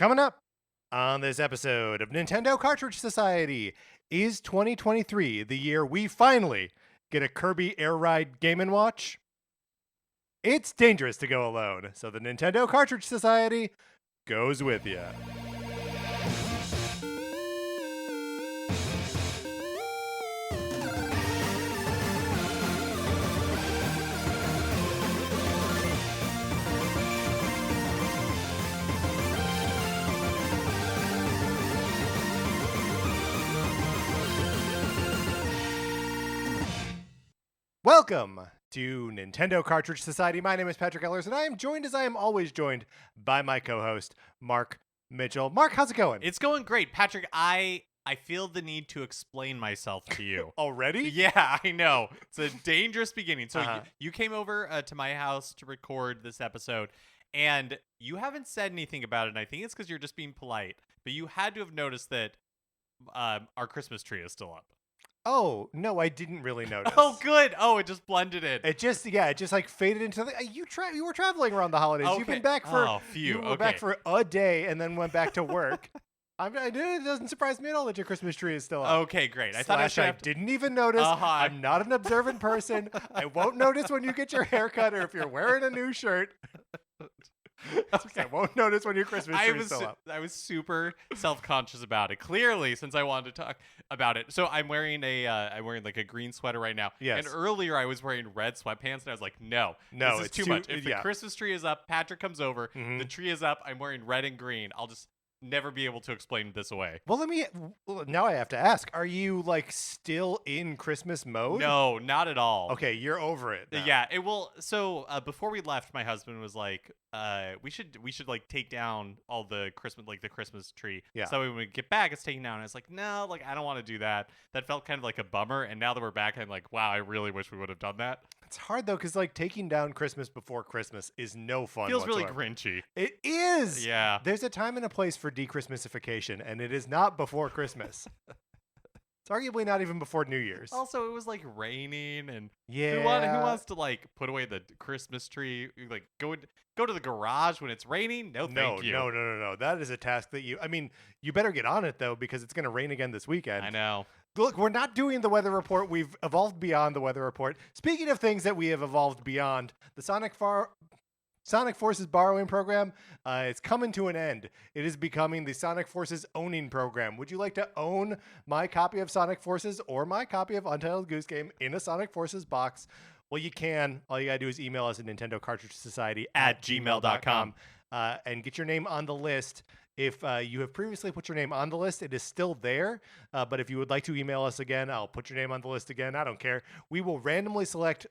Coming up on this episode of Nintendo Cartridge Society, is 2023 the year we finally get a Kirby Air Ride Game & Watch? It's dangerous to go alone, so the Nintendo Cartridge Society goes with you. Welcome to Nintendo Cartridge Society. My name is Patrick Ellers, and I am joined, as I am always joined, by my co-host, Mark Mitchell. Mark, how's it going? It's going great. Patrick, I feel the need to explain myself to you. Already? Yeah, I know. It's a dangerous beginning. So you came over to my house to record this episode, and you haven't said anything about it, and I think it's because you're just being polite, but you had to have noticed that our Christmas tree is still up. Oh, no, I didn't really notice. Oh, good. Oh, it just blended in. It just like faded into the. You were traveling around the holidays. Okay. You've been back for back for a day and then went back to work. It doesn't surprise me at all that your Christmas tree is still up. Okay, great. I didn't even notice. I'm not an observant person. I won't notice when you get your haircut or if you're wearing a new shirt. Okay. I won't notice when your Christmas tree is still up. I was super self-conscious about it. Clearly, since I wanted to talk about it. So I'm wearing like a green sweater right now. Yes. And earlier I was wearing red sweatpants, and I was like, no, this is too much. If the Christmas tree is up, Patrick comes over. Mm-hmm. The tree is up. I'm wearing red and green. I'll just never be able to explain this away. Well, now I have to ask, are you like still in Christmas mode? No, not at all. Okay, you're over it now. Yeah, it will. So before we left, my husband was like, we should like take down all the Christmas tree. Yeah. So when we get back, it's taken down. And I was like, no, like I don't want to do that. That felt kind of like a bummer. And now that we're back, I'm like, wow, I really wish we would have done that. It's hard though, because like taking down Christmas before Christmas is no fun. Feels whatsoever. really grinchy. It is. Yeah. There's a time and a place for de-Christmasification, and it is not before Christmas. It's arguably not even before New Year's. Also, it was like raining, and yeah, who wants to like put away the Christmas tree? Like go to the garage when it's raining? No, thank you. No. That is a task that you better get on it though, because it's going to rain again this weekend. I know. Look, we're not doing the weather report. We've evolved beyond the weather report. Speaking of things that we have evolved beyond, the Sonic Forces borrowing program is coming to an end. It is becoming the Sonic Forces owning program. Would you like to own my copy of Sonic Forces or my copy of Untitled Goose Game in a Sonic Forces box? Well, you can. All you got to do is email us at Nintendo Cartridge Society at gmail.com and get your name on the list. If you have previously put your name on the list, it is still there. But if you would like to email us again, I'll put your name on the list again. I don't care. We will randomly select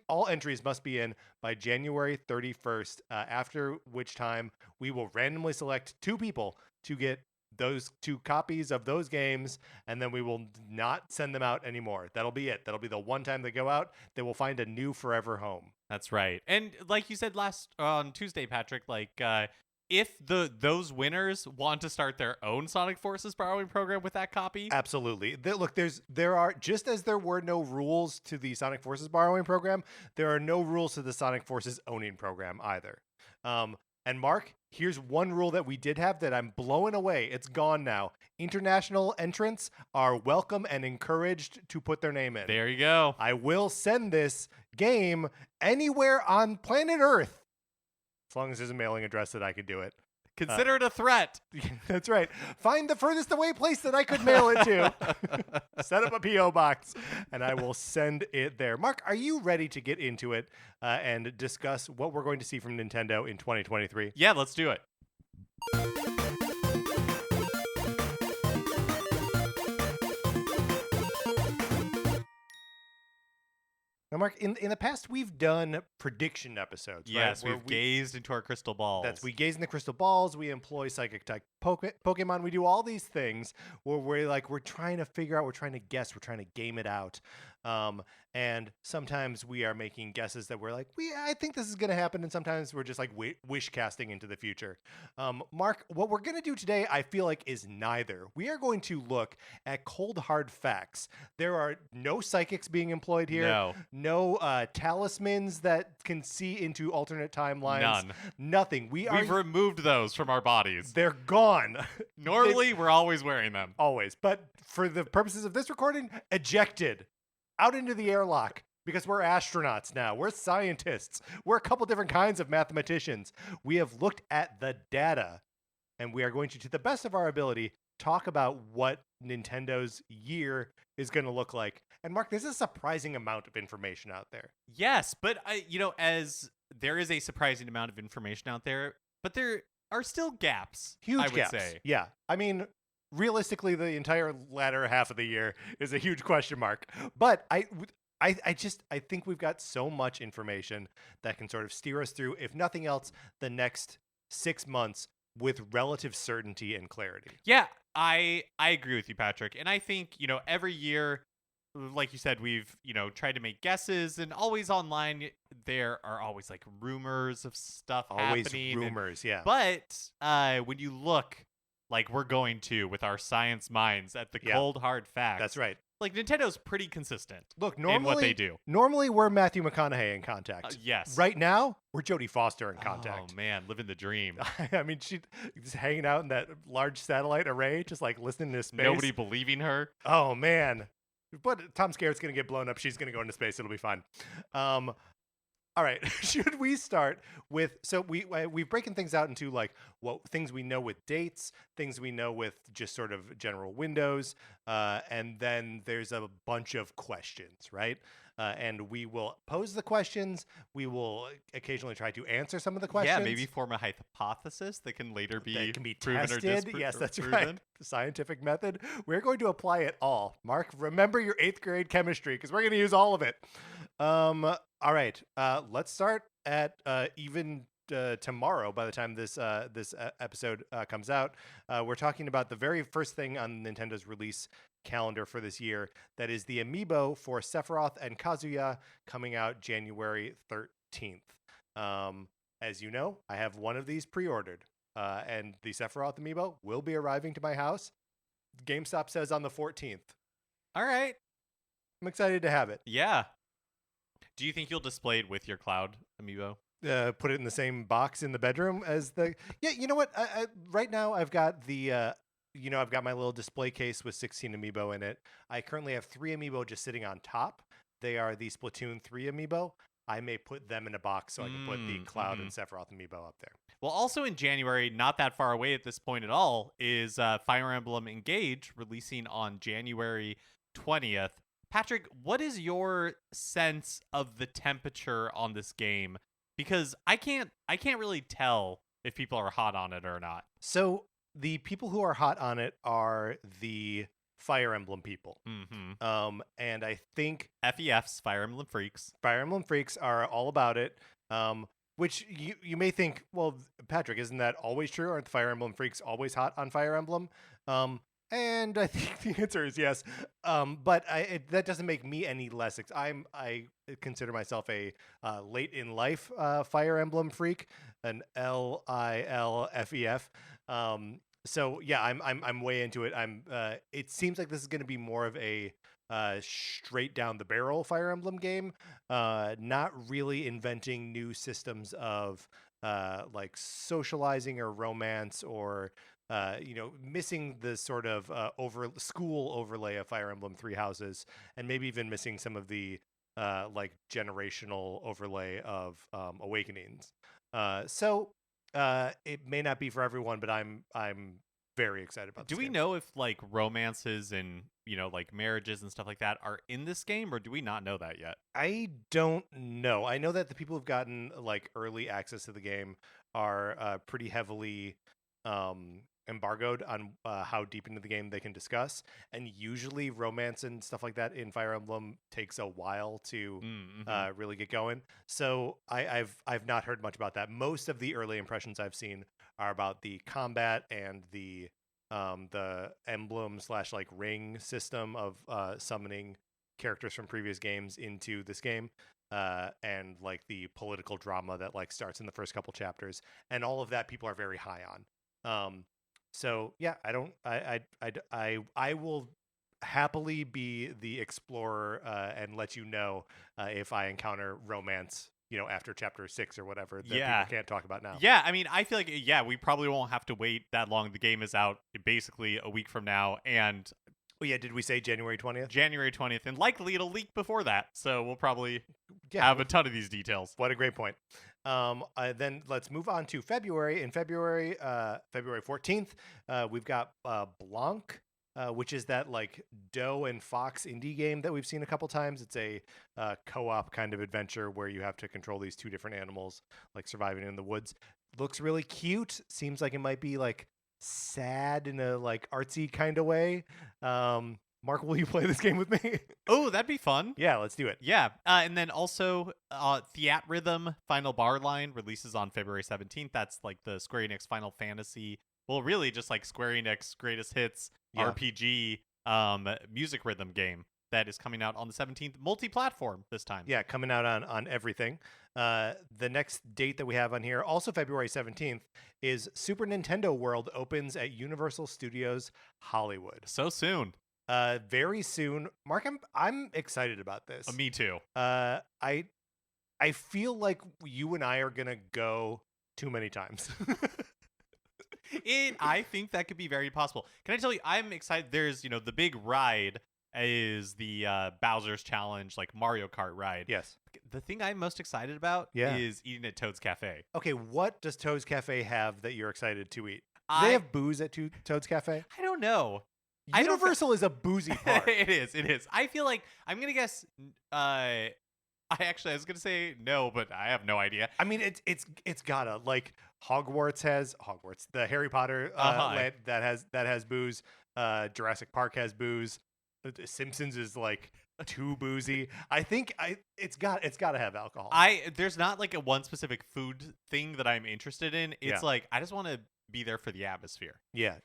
all entries must be in by January 31st, after which time we will randomly select 2 people to get those 2 copies of those games, and then we will not send them out anymore. That'll be it. That'll be the one time they go out. They will find a new forever home. That's right. And like you said on Tuesday, Patrick, like if those winners want to start their own Sonic Forces borrowing program with that copy, absolutely. Look, there are, just as there were no rules to the Sonic Forces borrowing program, there are no rules to the Sonic Forces owning program either. And Mark, here's one rule that we did have that I'm blowing away. It's gone now. International entrants are welcome and encouraged to put their name in. There you go. I will send this game anywhere on planet Earth. As long as there's a mailing address that I could do it. Consider it a threat. That's right. Find the furthest away place that I could mail it to. Set up a P.O. box, and I will send it there. Mark, are you ready to get into it and discuss what we're going to see from Nintendo in 2023? Yeah, let's do it. Now, Mark, in the past, we've done prediction episodes, yes, right? We've gazed into our crystal balls. We gaze in the crystal balls. We employ psychic type Pokemon. We do all these things where we're trying to figure out, we're trying to guess, we're trying to game it out. And sometimes we are making guesses that we're like, I think this is going to happen, and sometimes we're just like wish casting into the future. Mark, what we're going to do today, I feel like, is neither. We are going to look at cold hard facts. There are no psychics being employed here. No talismans that can see into alternate timelines. None. Nothing. We've removed those from our bodies. They're gone. Normally, we're always wearing them. Always. But for the purposes of this recording, ejected out into the airlock. Because we're astronauts now. We're scientists. We're a couple different kinds of mathematicians. We have looked at the data, and we are going to the best of our ability, talk about what Nintendo's year is going to look like. And Mark, there's a surprising amount of information out there. Yes, but as there is a surprising amount of information out there, but there are still gaps. Huge gaps. Say. Yeah. I mean, realistically, the entire latter half of the year is a huge question mark. But I think we've got so much information that can sort of steer us through, if nothing else, the next 6 months with relative certainty and clarity. Yeah, I agree with you, Patrick. And I think, every year, like you said, we've, tried to make guesses, and always online, there are always like rumors of stuff happening. Always rumors, yeah. But when you look like we're going to with our science minds at the cold hard facts. That's right. Like, Nintendo's pretty consistent. Look, normally, in what they do. Normally, we're Matthew McConaughey in Contact. Yes. Right now, we're Jodie Foster in Contact. Oh, man, living the dream. I mean, she's just hanging out in that large satellite array, just like listening to space. Nobody believing her. Oh, man. But Tom Skerritt's going to get blown up. She's going to go into space. It'll be fine. All right. Should we start with, so we've breaking things out into like what things we know with dates, things we know with just sort of general windows, and then there's a bunch of questions, right? And we will pose the questions. We will occasionally try to answer some of the questions. Yeah, maybe form a hypothesis that can later be proven tested. Yes, that's proven. Right. The scientific method. We're going to apply it all. Mark, remember your 8th grade chemistry because we're going to use all of it. All right. Let's start at even tomorrow. By the time this episode comes out, we're talking about the very first thing on Nintendo's release calendar for this year. That is the amiibo for Sephiroth and Kazuya coming out January 13th. As you know, I have one of these pre-ordered, and the Sephiroth amiibo will be arriving to my house. GameStop says on the 14th. All right. I'm excited to have it. Yeah. Do you think you'll display it with your Cloud amiibo? Put it in the same box in the bedroom as the... Yeah, you know what? Right now, I've got the... I've got my little display case with 16 amiibo in it. I currently have 3 amiibo just sitting on top. They are the Splatoon 3 amiibo. I may put them in a box so I can put the Cloud and Sephiroth amiibo up there. Well, also in January, not that far away at this point at all, is Fire Emblem Engage releasing on January 20th. Patrick, what is your sense of the temperature on this game? Because I can't really tell if people are hot on it or not. So the people who are hot on it are the Fire Emblem people. Mm-hmm. And I think FEFs, Fire Emblem Freaks. Fire Emblem Freaks are all about it. Which you may think, well, Patrick, isn't that always true? Aren't the Fire Emblem Freaks always hot on Fire Emblem? And I think the answer is yes. But that doesn't make me any less. I consider myself a late in life Fire Emblem freak, an LILFEF. So yeah, I'm way into it. It seems like this is going to be more of a straight down the barrel Fire Emblem game, not really inventing new systems of like socializing or romance or missing the sort of school overlay of Fire Emblem Three Houses, and maybe even missing some of the like generational overlay of Awakenings. So it may not be for everyone, but I'm very excited about this Do we game. know if like romances and like marriages and stuff like that are in this game, or do we not know that yet? I don't know. I know that the people who've gotten like early access to the game are pretty heavily embargoed on how deep into the game they can discuss, and usually romance and stuff like that in Fire Emblem takes a while to really get going. So I've not heard much about that. Most of the early impressions I've seen are about the combat and the emblem / like ring system of summoning characters from previous games into this game, and like the political drama that like starts in the first couple chapters, and all of that people are very high on. So yeah, I will happily be the explorer and let you know if I encounter romance, after chapter 6 or whatever that people can't talk about now. Yeah, I mean, I feel like we probably won't have to wait that long. The game is out basically a week from now, and Oh yeah, did we say January 20th? January 20th, and likely it'll leak before that. So we'll probably have a ton of these details. What a great point. Then let's move on to February. In February 14th, we've got Blanc, which is that like Doe and Fox indie game that we've seen a couple times. It's a co-op kind of adventure where you have to control these two different animals, like surviving in the woods. Looks really cute. Seems like it might be like sad in a like artsy kind of way. Mark, will you play this game with me? Oh, that'd be fun. Yeah, let's do it. Yeah, and then also Theat Rhythm Final Bar Line releases on February 17th. That's like the Square Enix Final Fantasy. Well, really just like Square Enix Greatest Hits RPG music rhythm game that is coming out on the 17th, multi-platform this time. Yeah, coming out on everything. The next date that we have on here, also February 17th, is Super Nintendo World opens at Universal Studios Hollywood. So soon. Very soon. Mark, I'm excited about this. Me too. I feel like you and I are gonna go too many times. I think that could be very possible. Can I tell you, I'm excited. There's, the big ride is the Bowser's Challenge, like Mario Kart ride. Yes. The thing I'm most excited about is eating at Toad's Cafe. Okay, what does Toad's Cafe have that you're excited to eat? Do they have booze at Toad's Cafe? I don't know. Universal is a boozy park. It is. I feel like I'm gonna guess. I was gonna say no, but I have no idea. I mean, it's gotta like Hogwarts. The Harry Potter land that has booze. Jurassic Park has booze. Simpsons is like too boozy. I think it's got to have alcohol. There's not like a one specific food thing that I'm interested in. It's like I just want to be there for the atmosphere. Yeah.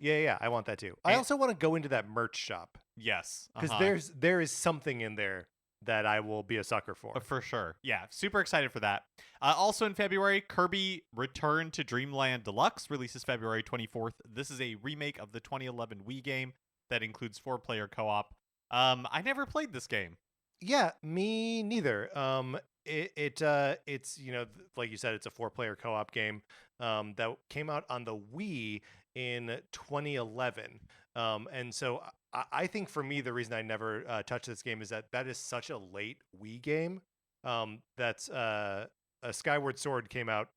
I want that too. I also want to go into that merch shop. Yes, because there is something in there that I will be a sucker for. For sure. Yeah, super excited for that. Also in February, Kirby Return to Dreamland Deluxe releases February 24th. This is a remake of the 2011 Wii game that includes 4-player co-op. I never played this game. Yeah, me neither. It's like you said, it's a 4-player co-op game that came out on the Wii in 2011. And so I think for me, the reason I never touched this game is that is such a late Wii game. That's Skyward Sword came out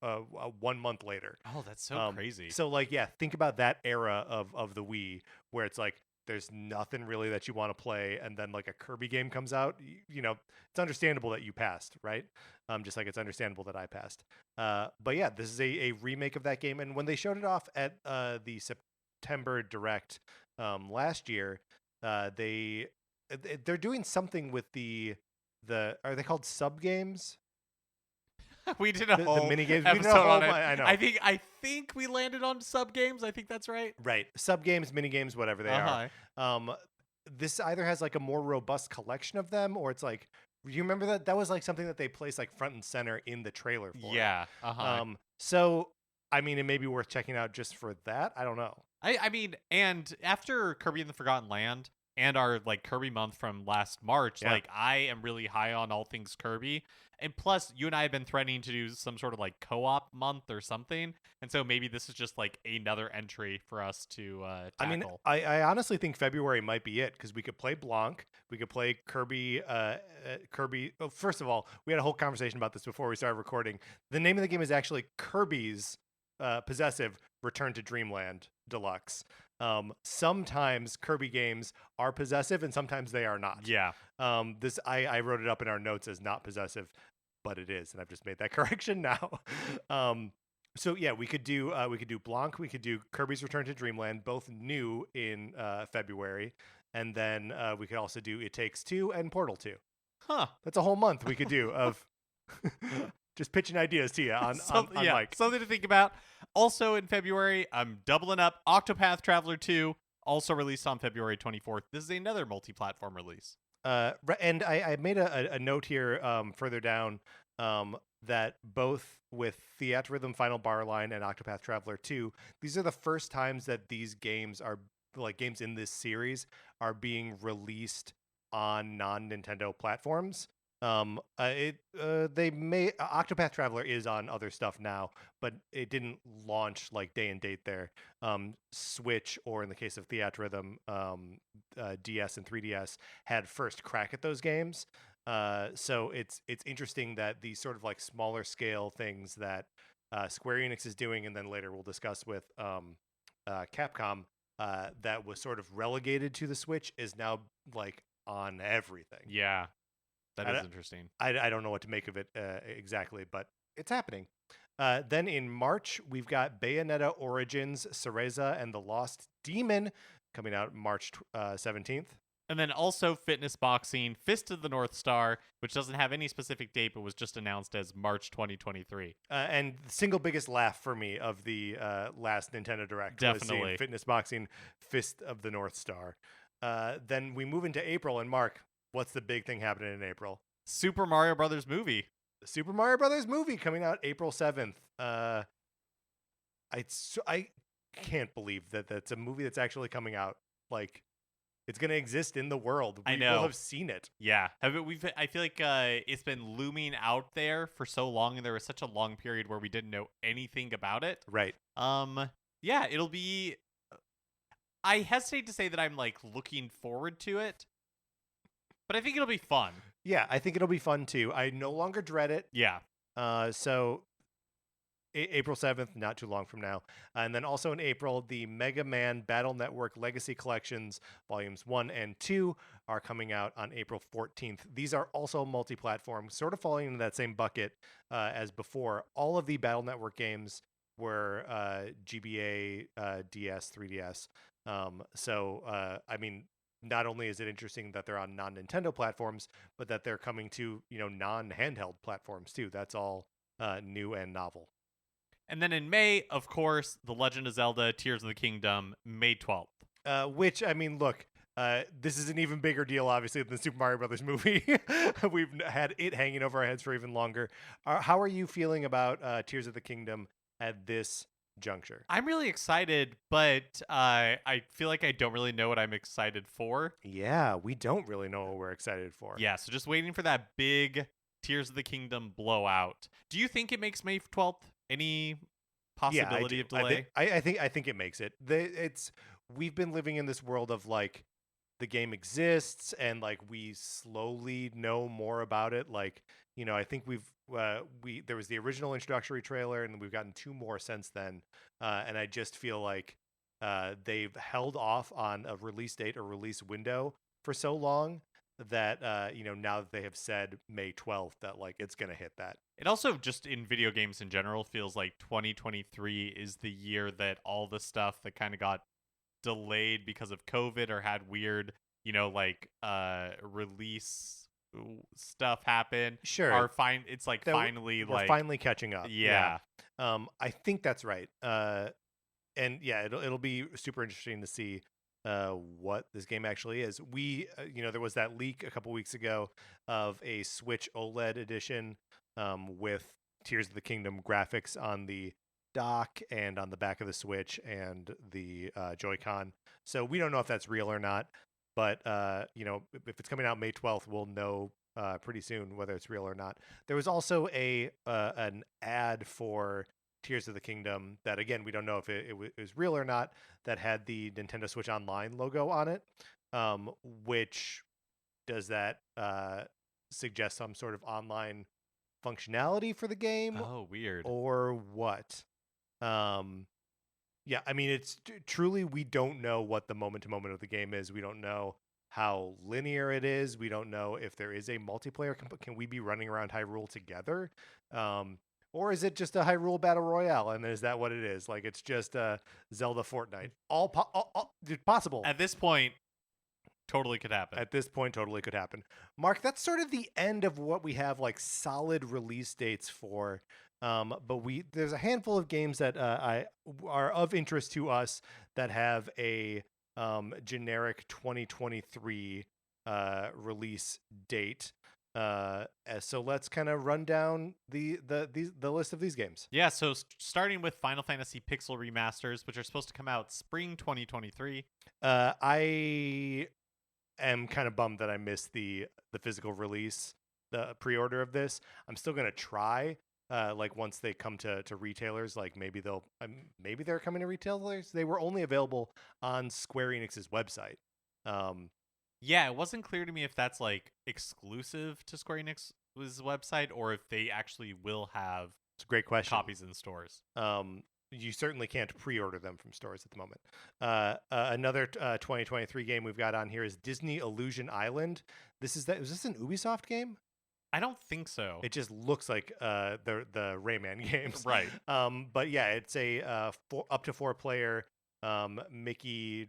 1 month later. Oh, that's so crazy. So like, yeah, think about that era of the Wii where it's like, there's nothing really that you want to play, and then like a Kirby game comes out. It's understandable that you passed, right? Just like it's understandable that I passed. But yeah, this is a remake of that game, and when they showed it off at the September Direct last year, they're doing something with the are they called sub games? We did a whole mini games episode on it. I know. I think we landed on sub games. I think that's right. Right, sub games, mini games, whatever they are. This either has like a more robust collection of them, or it's like, you remember that was like something that they placed like front and center in the trailer for. Yeah. So I mean, it may be worth checking out just for that. I don't know. I mean, and after Kirby and the Forgotten Land and our like Kirby month from last March, like I am really high on all things Kirby. And plus, you and I have been threatening to do some sort of like co-op month or something. And so maybe this is just like another entry for us to tackle. I mean, I honestly think February might be it, because we could play Blanc. We could play Kirby. Kirby. Well, first of all, we had a whole conversation about this before we started recording. The name of the game is actually Kirby's Possessive Return to Dreamland Deluxe. Sometimes Kirby games are possessive and sometimes they are not. Yeah. I wrote it up in our notes as not possessive, but it is, and I've just made that correction now. So yeah, we could do Blanc, we could do Kirby's Return to Dreamland, both new in February, and then we could also do It Takes Two and Portal 2. Huh. That's a whole month we could do of just pitching ideas to you on Mike. Something to think about. Also in February, I'm doubling up. Octopath Traveler 2, also released on February 24th. This is another multi-platform release. And I made a note here further down that both with Theatrhythm Final Bar Line and Octopath Traveler 2, these are the first times that these games are like games in this series are being released on non-Nintendo platforms. They may Octopath Traveler is on other stuff now, but it didn't launch like day and date there. Switch, or in the case of Theatrhythm, DS and 3DS had first crack at those games. So it's interesting that these sort of like smaller scale things that Square Enix is doing, and then later we'll discuss with Capcom, that was sort of relegated to the Switch, is now like on everything. Yeah, that I is don't- interesting. I don't know what to make of it exactly, but it's happening. Then in March, we've got Bayonetta Origins, Cereza, and the Lost Demon coming out March 17th. And then also Fitness Boxing, Fist of the North Star, which doesn't have any specific date, but was just announced as March 2023. And the single biggest laugh for me of the last Nintendo Direct was Definitely. seeing Fitness Boxing, Fist of the North Star. Then we move into April, and Mark, what's the big thing happening in April? Super Mario Brothers movie. The Super Mario Brothers movie coming out April 7th. I can't believe that that's a movie that's actually coming out. Like, it's going to exist in the world. I We know. will have seen it. Yeah, I feel like it's been looming out there for so long, and there was such a long period where we didn't know anything about it. Right. Yeah, it'll be. I hesitate to say that I'm like looking forward to it, but I think it'll be fun. Yeah, I think it'll be fun too. I no longer dread it. Yeah. So April 7th, not too long from now. And then also in April, the Mega Man Battle Network Legacy Collections Volumes 1 and 2 are coming out on April 14th. These are also multi-platform, sort of falling into that same bucket as before. All of the Battle Network games were GBA, DS, 3DS. I mean, not only is it interesting that they're on non-Nintendo platforms, but that they're coming to, non-handheld platforms too. That's all new and novel. And then in May, of course, The Legend of Zelda: Tears of the Kingdom, May 12th. Which, I mean, look, this is an even bigger deal, obviously, than the Super Mario Brothers movie. We've had it hanging over our heads for even longer. How are you feeling about Tears of the Kingdom at this juncture? I'm really excited, but I feel like I don't really know what I'm excited for. Yeah, we don't really know what we're excited for. Yeah, so just waiting for that big Tears of the Kingdom blowout. Do you think it makes May 12th? Any possibility of delay? I think it makes it. We've been living in this world of like the game exists and like we slowly know more about it. Like, I think there was the original introductory trailer and we've gotten 2 more since then. And I just feel like they've held off on a release date or release window for so long that now that they have said May 12th, that like it's gonna hit that. It also just in video games in general feels like 2023 is the year that all the stuff that kind of got delayed because of COVID or had weird, release stuff happen. Sure. Are fine. It's like That finally we're like finally catching up. Yeah. I think that's right. And yeah, it'll be super interesting to see what this game actually is. We, there was that leak a couple weeks ago of a Switch OLED edition with Tears of the Kingdom graphics on the dock and on the back of the Switch and the Joy-Con. So we don't know if that's real or not, but if it's coming out May 12th, we'll know pretty soon whether it's real or not. There was also an ad for Tears of the Kingdom that, again, we don't know if it was real or not, that had the Nintendo Switch Online logo on it, which does that suggest some sort of online functionality for the game? Oh, weird. Or what? Yeah, I mean, it's truly, we don't know what the moment to moment of the game is. We don't know how linear it is. We don't know if there is a multiplayer. Can we be running around Hyrule together? Or is it just a Hyrule Battle Royale? And is that what it is? Like, it's just Zelda Fortnite. All possible. At this point, totally could happen. At this point, totally could happen. Mark, that's sort of the end of what we have, like, solid release dates for. But there's a handful of games that are of interest to us that have a generic 2023 release date. So let's kind of run down the list of these games. Yeah, so starting with Final Fantasy Pixel remasters, which are supposed to come out spring 2023. I am kind of bummed that I missed the physical release, the pre-order of this. I'm still gonna try. Like once they come to retailers, like maybe they're coming to retailers. They were only available on Square Enix's website. Yeah, it wasn't clear to me if that's like exclusive to Square Enix's website or if they actually will have It's a great question. copies in stores. You certainly can't pre-order them from stores at the moment. Another 2023 game we've got on here is Disney Illusion Island. Is this an Ubisoft game? I don't think so. It just looks like the Rayman games, Right. But yeah, it's a up to 4-player Mickey,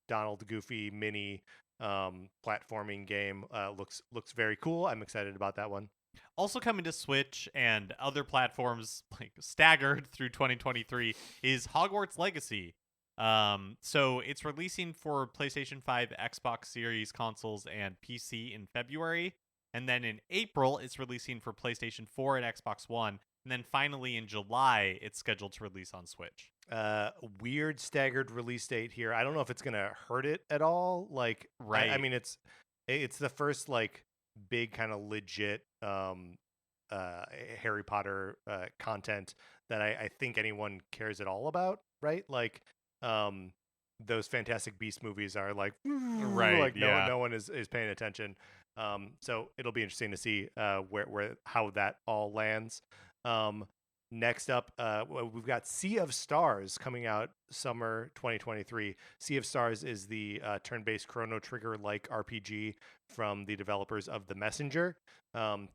Donald, Goofy, Minnie platforming game. Looks very cool. I'm excited about that one. Also coming to Switch and other platforms like staggered through 2023 is Hogwarts Legacy. So it's releasing for PlayStation 5, Xbox Series consoles, and PC in February. And then in April, it's releasing for PlayStation 4 and Xbox One. And then finally in July, it's scheduled to release on Switch. Weird staggered release date here. I don't know if it's gonna hurt it at all. Like, right. I mean, it's the first like big kind of legit Harry Potter content that I think anyone cares at all about. Right? Like, those Fantastic Beasts movies are like, right? Like yeah. no one is paying attention. So it'll be interesting to see how that all lands. Next up, we've got Sea of Stars coming out summer 2023. Sea of Stars is the turn-based Chrono Trigger-like RPG from the developers of The Messenger.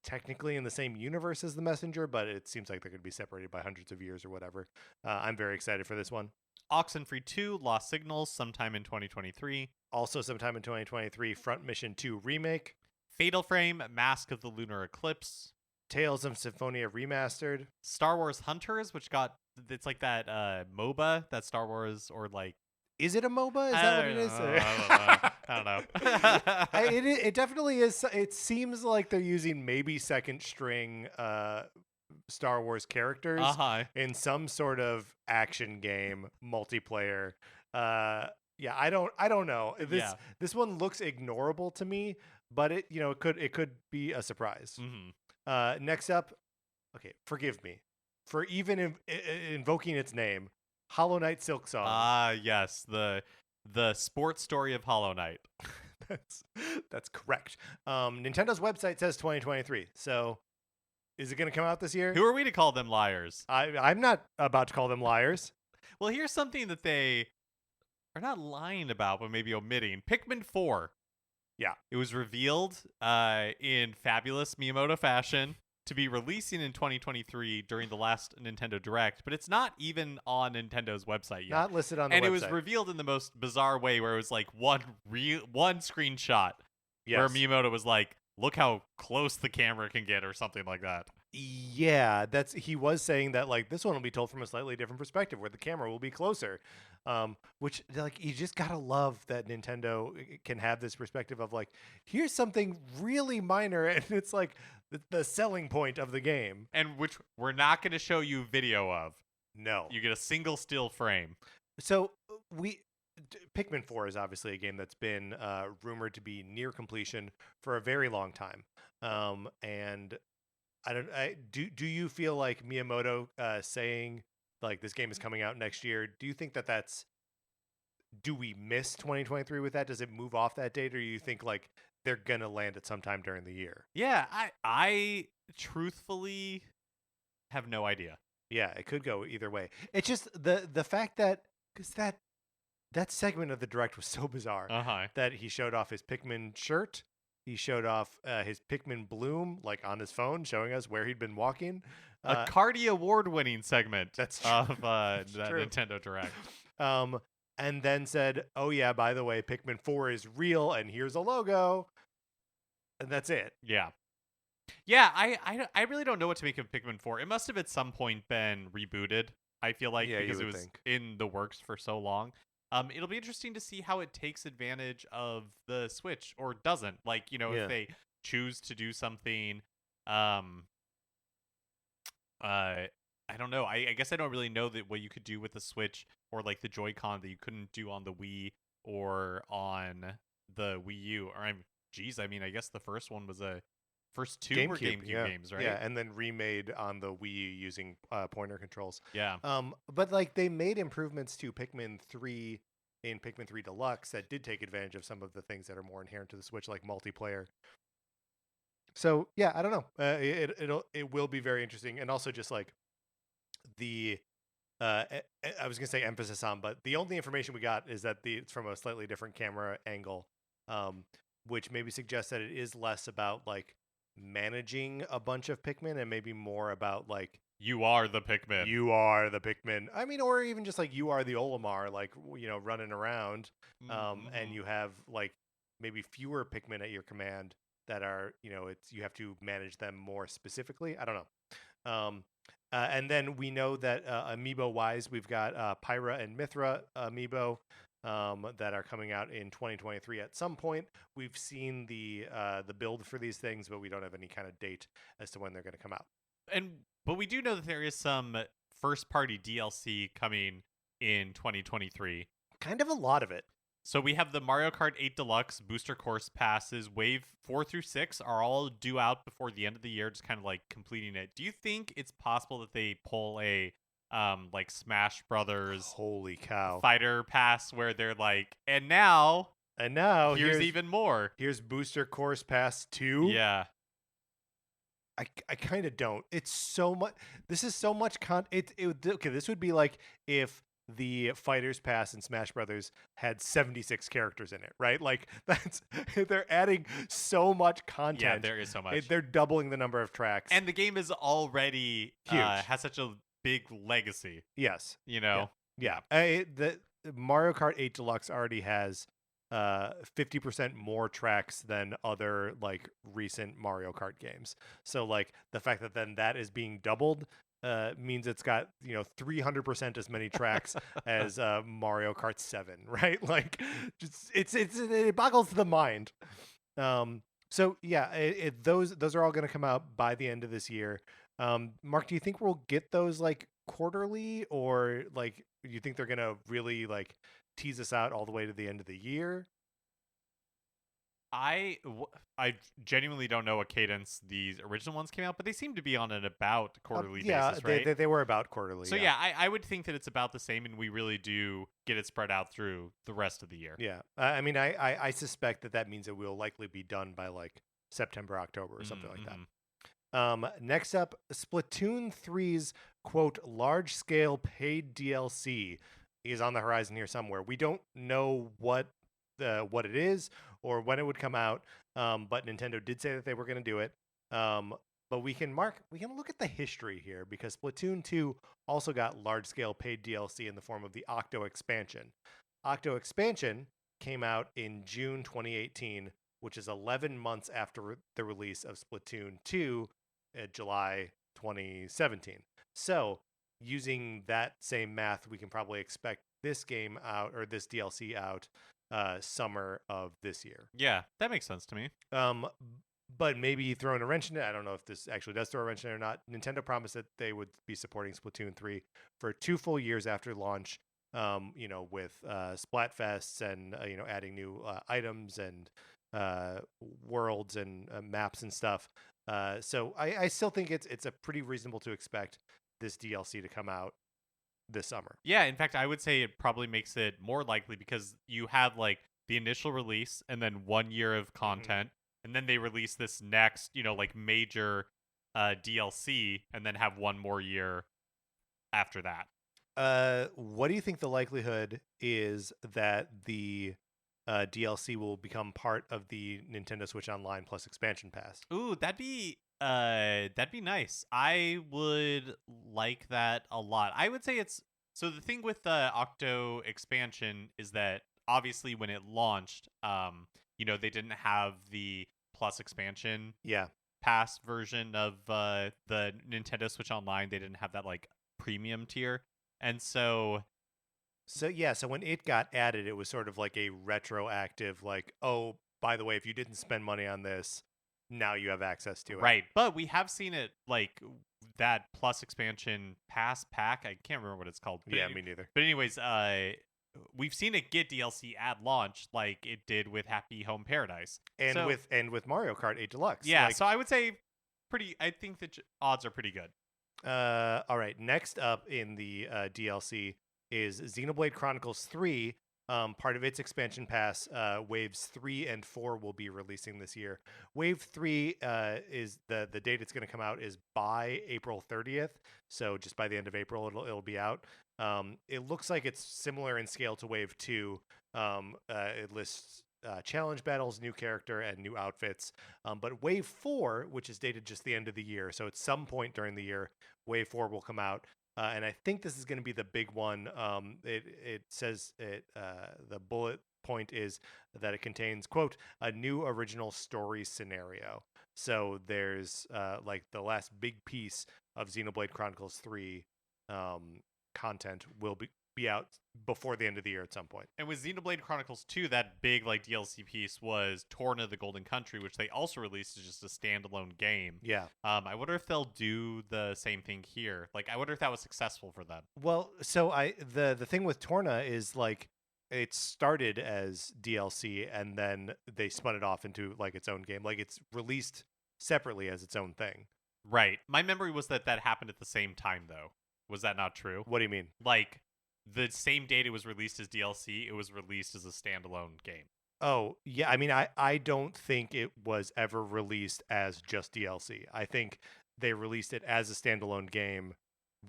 Technically in the same universe as The Messenger, but it seems like they're going to be separated by hundreds of years or whatever. I'm very excited for this one. Oxenfree 2, Lost Signals, sometime in 2023. Also sometime in 2023, Front Mission 2 Remake. Fatal Frame, Mask of the Lunar Eclipse. Tales of Symphonia Remastered. Star Wars Hunters, which it's like that MOBA that Star Wars, or like... Is it a MOBA? Is that what it is? I don't know. It definitely is. It seems like they're using maybe second string Star Wars characters in some sort of action game multiplayer. Yeah, I don't know. This one looks ignorable to me, but it could be a surprise. Mm-hmm. Next up, okay, forgive me for even invoking its name, Hollow Knight Silksong. Yes, the sports story of Hollow Knight. That's correct. Nintendo's website says 2023. So, is it going to come out this year? Who are we to call them liars? I'm not about to call them liars. Well, here's something that they are not lying about, but maybe omitting. Pikmin 4. Yeah. It was revealed in fabulous Miyamoto fashion to be releasing in 2023 during the last Nintendo Direct, but it's not even on Nintendo's website yet. Not listed on the website. And it was revealed in the most bizarre way, where it was like one screenshot where Miyamoto was like, look how close the camera can get, or something like that. Yeah, he was saying that like this one will be told from a slightly different perspective where the camera will be closer. Which like you just gotta love that Nintendo can have this perspective of like, here's something really minor and it's like the selling point of the game. And which we're not going to show you video of. No. You get a single still frame. So Pikmin 4 is obviously a game that's been rumored to be near completion for a very long time. And do you feel like Miyamoto saying like this game is coming out next year, do you think do we miss 2023 with that? Does it move off that date, or do you think like they're gonna land it sometime during the year? Yeah, I truthfully have no idea. Yeah, it could go either way. It's just the fact that because that segment of the Direct was so bizarre that he showed off his Pikmin shirt. He showed off his Pikmin bloom, like on his phone, showing us where he'd been walking. A Cardi award-winning segment of true. Nintendo Direct. And then said, "Oh yeah, by the way, Pikmin 4 is real, and here's a logo." And that's it. Yeah. Yeah, I really don't know what to make of Pikmin 4. It must have at some point been rebooted, I feel like, because it was in the works for so long. It'll be interesting to see how it takes advantage of the Switch or doesn't. Like, if Yeah. they choose to do something, um, I don't know. I guess I don't really know that what you could do with the Switch or like the Joy-Con that you couldn't do on the Wii or on the Wii U. Or geez, I mean, I guess the first one was first two were GameCube yeah. games, right? Yeah, and then remade on the Wii U using pointer controls. Yeah. But like they made improvements to Pikmin 3 in Pikmin 3 Deluxe that did take advantage of some of the things that are more inherent to the Switch, like multiplayer. So yeah, I don't know. It will be very interesting, and also just like the I was gonna say emphasis on, but the only information we got is that it's from a slightly different camera angle, um, which maybe suggests that it is less about like managing a bunch of Pikmin and maybe more about like You are the Pikmin. you are the Pikmin. I mean, or even just like you are the Olimar, like running around, and you have like maybe fewer Pikmin at your command that are you have to manage them more specifically. I don't know. And then we know that amiibo wise, we've got Pyra and Mithra amiibo that are coming out in 2023 at some point. We've seen the build for these things, but we don't have any kind of date as to when they're going to come out. But we do know that there is some first party DLC coming in 2023. Kind of a lot of it. So we have the Mario Kart 8 Deluxe Booster Course passes. Wave 4 through 6 are all due out before the end of the year, just kind of like completing it. Do you think it's possible that they pull a like Smash Brothers holy cow fighter pass where they're like, and now here's even more. Here's Booster Course Pass 2? Yeah. I kind of don't. It's so much. This is so much okay, this would be like if the Fighters Pass in Smash Brothers had 76 characters in it, right? Like they're adding so much content. Yeah, there is so much. They're doubling the number of tracks. And the game is already huge. Has such a big legacy. Yes. Yeah. The Mario Kart 8 Deluxe already has 50% more tracks than other like recent Mario Kart games. So like the fact that then that is being doubled means it's got 300% as many tracks as Mario Kart 7, right? Like just it boggles the mind. So yeah, those are all going to come out by the end of this year. Mark, do you think we'll get those like quarterly, or like do you think they're going to really like tease us out all the way to the end of the year? I genuinely don't know what cadence these original ones came out, but they seem to be on an about quarterly basis, right? They were about quarterly. So yeah, I would think that it's about the same, and we really do get it spread out through the rest of the year. Yeah, I mean, I suspect that means it will likely be done by like September, October, or something like that. Next up, Splatoon 3's quote large-scale paid DLC is on the horizon here somewhere. We don't know what it is or when it would come out, but Nintendo did say that they were going to do it. But we can look at the history here, because Splatoon 2 also got large-scale paid DLC in the form of the Octo expansion. Octo expansion came out in June 2018, which is 11 months after the release of Splatoon 2 in July 2017. So using that same math, we can probably expect this game out, or this DLC out, summer of this year. Yeah, that makes sense to me. But maybe throwing a wrench in it. I don't know if this actually does throw a wrench in it or not. Nintendo promised that they would be supporting Splatoon 3 for 2 full years after launch, with Splatfests and, adding new items and worlds and maps and stuff. So I still think it's a pretty reasonable to expect this DLC to come out this summer. Yeah, in fact, I would say it probably makes it more likely, because you have like the initial release and then 1 year of content, and then they release this next, like major DLC, and then have 1 more year after that. What do you think the likelihood is that the DLC will become part of the Nintendo Switch Online Plus expansion pass? Ooh, that'd be nice. I would like that a lot. I would say so the thing with the Octo expansion is that obviously when it launched, they didn't have the Plus expansion pass version of the Nintendo Switch Online. They didn't have that like premium tier. And so So yeah, so when it got added, it was sort of like a retroactive, like, oh, by the way, if you didn't spend money on this, now you have access to it. Right. But we have seen it like that plus expansion pass pack. I can't remember what it's called. But Yeah, me neither. But anyways, we've seen it get DLC at launch like it did with Happy Home Paradise. And So, with Mario Kart 8 Deluxe. yeah, like, so I would say I think the odds are pretty good. all right, next up in the DLC is Xenoblade Chronicles 3. Part of its expansion pass, waves 3 and 4 will be releasing this year. Wave 3 is the date it's going to come out is by April 30th. So just by the end of April, it'll be out. It looks like it's similar in scale to Wave 2. It lists challenge battles, new character, and new outfits. But Wave 4, which is dated just the end of the year, so at some point during the year, Wave 4 will come out. And I think this is going to be the big one. It says the bullet point is that it contains, quote, a new original story scenario. So there's like the last big piece of Xenoblade Chronicles 3 content will be out before the end of the year at some point. And with Xenoblade Chronicles 2, that big like DLC piece was Torna the Golden Country, which they also released as just a standalone game. Yeah. I wonder if they'll do the same thing here. Like, I wonder if that was successful for them. Well, so the thing with Torna is like it started as DLC and then they spun it off into like its own game. Like it's released separately as its own thing. Right. My memory was that happened at the same time, though. Was that not true? What do you mean? Like, the same date it was released as DLC, it was released as a standalone game. Oh, yeah. I mean, I don't think it was ever released as just DLC. I think they released it as a standalone game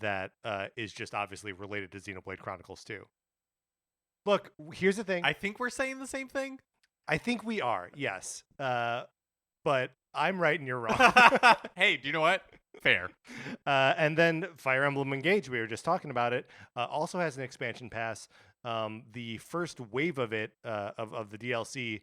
that is just obviously related to Xenoblade Chronicles 2. Look, here's the thing. I think we're saying the same thing. I think we are, yes. But I'm right and you're wrong. Hey, do you know what? Fair. And then Fire Emblem Engage, we were just talking about it, also has an expansion pass. The first wave of it, of the DLC,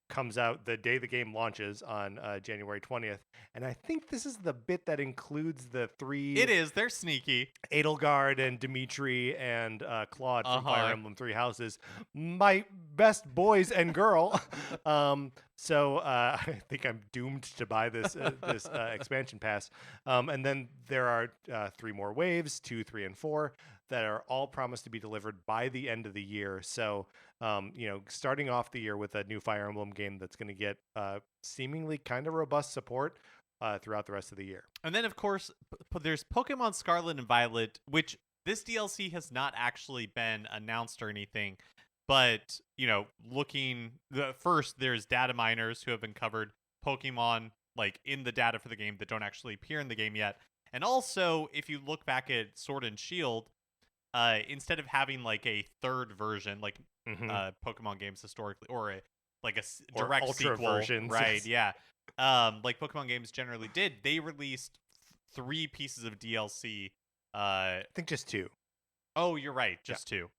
comes out the day the game launches on January 20th. And I think this is the bit that includes the three... It is. They're sneaky. Edelgard and Dimitri and Claude from Fire Emblem Three Houses. My best boys and girl. So I think I'm doomed to buy this expansion pass. And then there are 3 more waves, 2, 3, and 4, that are all promised to be delivered by the end of the year. So, starting off the year with a new Fire Emblem game that's going to get seemingly kind of robust support throughout the rest of the year. And then, of course, there's Pokemon Scarlet and Violet, which this DLC has not actually been announced or anything. But, first, there's data miners who have uncovered Pokemon like in the data for the game that don't actually appear in the game yet. And also, if you look back at Sword and Shield, instead of having like a third version, like Pokemon games historically, or direct Ultra sequel, versions, right? Yeah, like Pokemon games generally did. They released 3 pieces of DLC. I think just 2. Oh, you're right, just 2.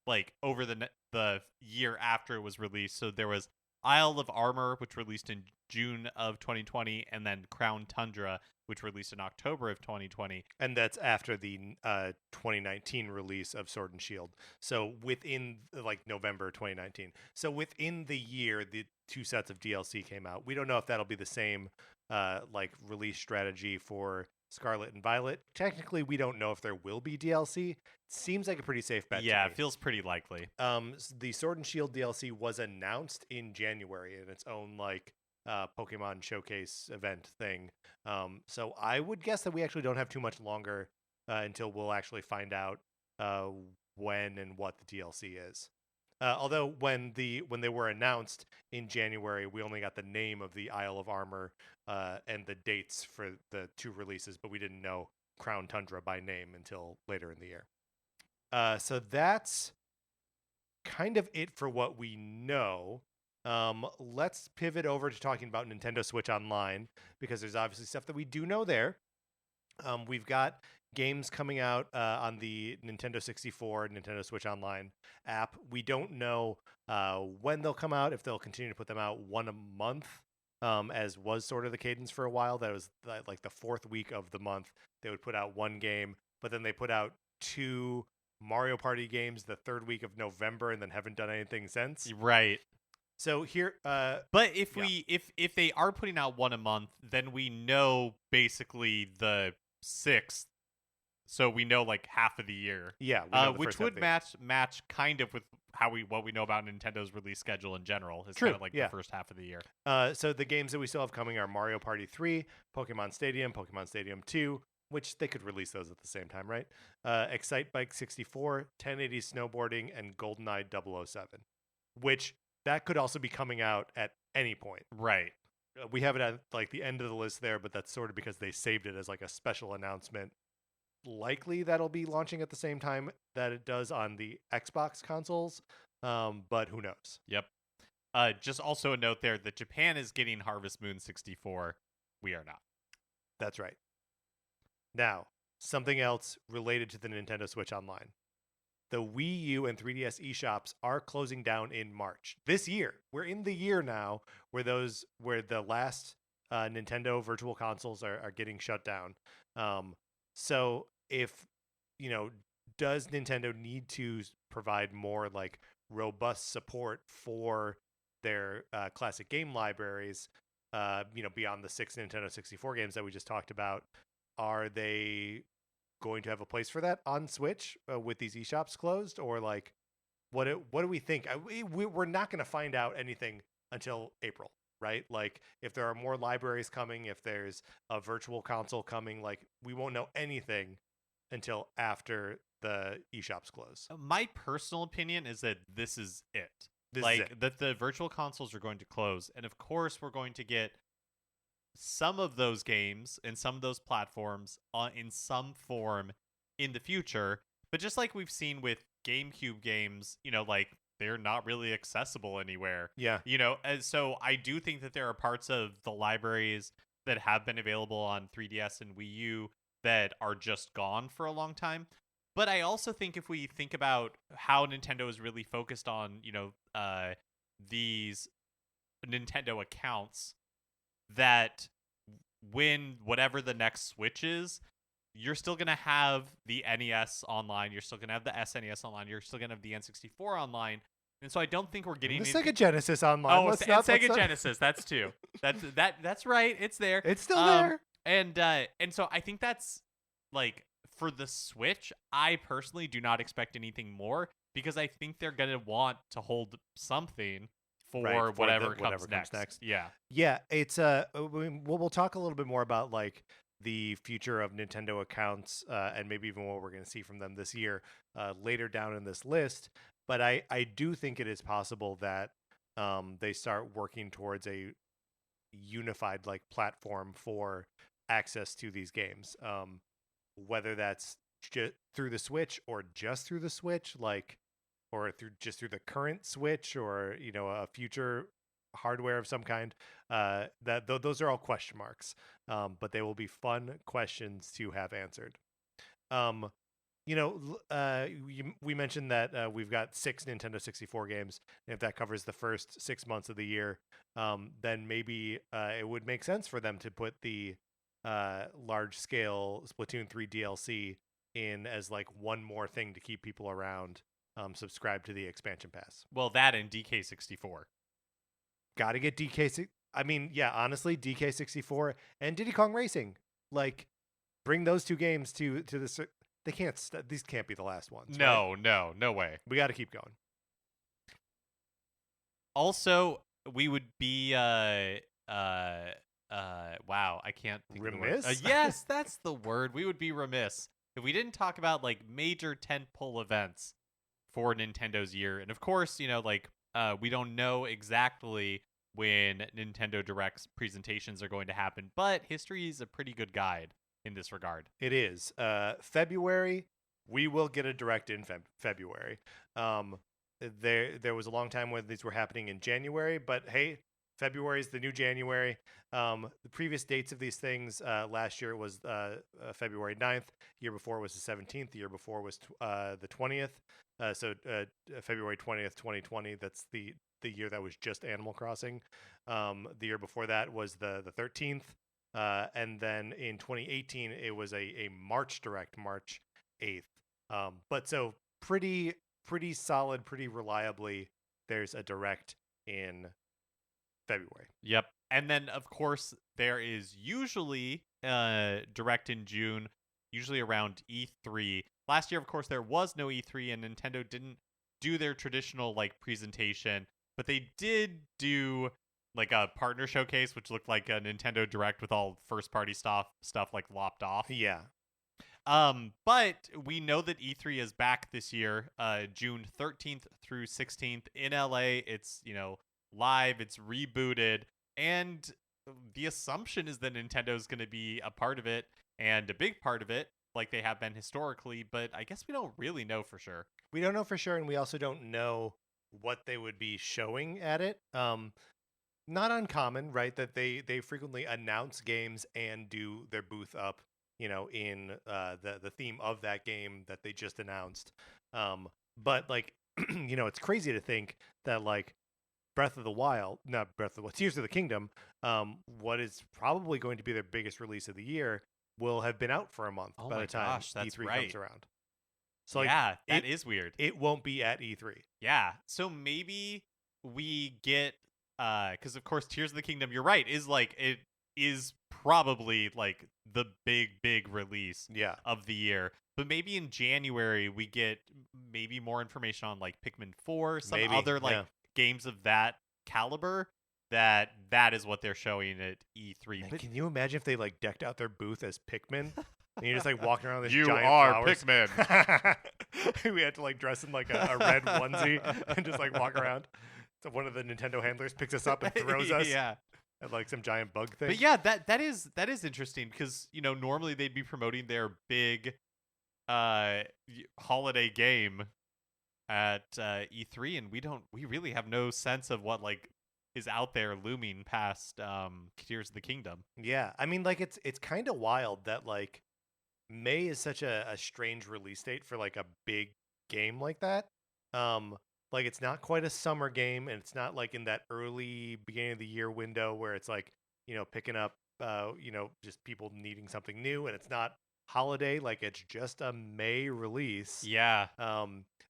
Like over the year after it was released. So there was Isle of Armor, which released in June of 2020, and then Crown Tundra, which released in October of 2020. And that's after the 2019 release of Sword and Shield. So within November 2019. So within the year, the 2 sets of DLC came out. We don't know if that'll be the same release strategy for Scarlet and Violet. Technically, we don't know if there will be DLC. Seems like a pretty safe bet. Yeah, it feels pretty likely. The Sword and Shield DLC was announced in January in its own Pokemon showcase event thing. So I would guess that we actually don't have too much longer until we'll actually find out when and what the DLC is. Although when they were announced in January, we only got the name of the Isle of Armor and the dates for the 2 releases, but we didn't know Crown Tundra by name until later in the year. So that's kind of it for what we know. Let's pivot over to talking about Nintendo Switch Online, because there's obviously stuff that we do know there. We've got games coming out on the Nintendo 64, Nintendo Switch Online app. We don't know when they'll come out, if they'll continue to put them out one a month, as was sort of the cadence for a while. That was like the 4th week of the month, they would put out one game, but then they put out 2 Mario Party games the third week of November and then haven't done anything since. Right. So here, but if they are putting out one a month, then we know basically the 6th, so we know like half of the year. Yeah, we know the which first half would of the year. match kind of with what we know about Nintendo's release schedule in general. It's True, kind of like yeah. the first half of the year. So the games that we still have coming are Mario Party 3, Pokemon Stadium 2, which they could release those at the same time, right? Excite Bike 64, 1080 Snowboarding, and GoldenEye 007, which that could also be coming out at any point. Right. We have it at like the end of the list there, but that's sort of because they saved it as like a special announcement. Likely that'll be launching at the same time that it does on the Xbox consoles, but who knows? Yep. Just also a note there that Japan is getting Harvest Moon 64. We are not. That's right. Now, something else related to the Nintendo Switch Online. The Wii U and 3DS eShops are closing down in March this year. We're in the year now where the last Nintendo Virtual Consoles are getting shut down. So if does Nintendo need to provide more like robust support for their classic game libraries? Beyond the 6 Nintendo 64 games that we just talked about, are they going to have a place for that on Switch with these eShops closed, or like what do we think? We're not going to find out anything until April, right? Like if there are more libraries coming, if there's a virtual console coming, like we won't know anything until after the eShops close. My personal opinion is that this is it. That the virtual consoles are going to close, and of course we're going to get some of those games and some of those platforms in some form in the future. But just like we've seen with GameCube games, like they're not really accessible anywhere. Yeah. And so I do think that there are parts of the libraries that have been available on 3DS and Wii U that are just gone for a long time. But I also think if we think about how Nintendo is really focused on, these Nintendo accounts, that when whatever the next Switch is, you're still going to have the NES online. You're still going to have the SNES online. You're still going to have the N64 online. And so I don't think we're getting the Sega Genesis online. Oh, Sega Genesis. That's too. That's right. It's there. It's still there. And so I think that's like for the Switch. I personally do not expect anything more because I think they're going to want to hold something for whatever comes next. Yeah. Yeah. It's we'll talk a little bit more about like the future of Nintendo accounts and maybe even what we're going to see from them this year later down in this list. But I do think it is possible that they start working towards a unified like platform for access to these games, whether that's through the Switch or just through the Switch, like, or through the current Switch, or a future hardware of some kind. Those are all question marks, but they will be fun questions to have answered. We mentioned that we've got 6 Nintendo 64 games, and if that covers the first 6 months of the year, then maybe it would make sense for them to put the large-scale Splatoon 3 DLC in as like one more thing to keep people around, subscribe to the expansion pass. Well, that and DK64. Gotta get honestly, DK64 and Diddy Kong Racing. Like, bring those 2 games to the... They can't. These can't be the last ones. No, right? no way. We got to keep going. Also, we would be wow, I can't think remiss. Of the word. Yes, that's the word. We would be remiss if we didn't talk about like major tentpole events for Nintendo's year. And of course, we don't know exactly when Nintendo Direct's presentations are going to happen, but history is a pretty good guide in this regard. It is. February, we will get a Direct in February. There was a long time when these were happening in January, but hey, February is the new January. The previous dates of these things, last year was February 9th. Year before was the 17th. The year before was the 20th. So February 20th, 2020, that's the year that was just Animal Crossing. The year before that was the 13th. And then in 2018, it was a March Direct, March 8th. But so pretty solid, pretty reliably. There's a direct in February. Yep. And then of course there is usually direct in June, usually around E3. Last year, of course, there was no E3 and Nintendo didn't do their traditional like presentation, but they did do like a partner showcase, which looked like a Nintendo Direct with all first party stuff like lopped off. Yeah. But we know that E3 is back this year, June 13th through 16th in LA. It's, live, it's rebooted, and the assumption is that Nintendo is going to be a part of it and a big part of it, like they have been historically, but I guess we don't really know for sure. We don't know for sure, and we also don't know what they would be showing at it. Not uncommon, right? That they frequently announce games and do their booth up, in the theme of that game that they just announced. But like, it's crazy to think that like Tears of the Kingdom, what is probably going to be their biggest release of the year, will have been out for a month by the time E3 comes around. So yeah, that is weird. It won't be at E3. Yeah, so maybe we get because of course Tears of the Kingdom, you're right, it is probably like the big release of the year. But maybe in January we get maybe more information on like Pikmin 4, some other games of that caliber. That is what they're showing at E3. Man, but can you imagine if they like decked out their booth as Pikmin? And you're just like walking around this you giant are flowers. Pikmin. We had to like dress in like a red onesie and just like walk around. So one of the Nintendo handlers picks us up and throws us. Yeah. At like some giant bug thing. But yeah, that is interesting because normally they'd be promoting their big holiday game at E3, and we really have no sense of what like is out there looming past Tears of the Kingdom. Yeah, I mean, like it's kind of wild that like May is such a strange release date for like a big game like that. Like it's not quite a summer game, and it's not like in that early beginning of the year window where it's like picking up just people needing something new, and it's not holiday, like it's just a May release. Yeah.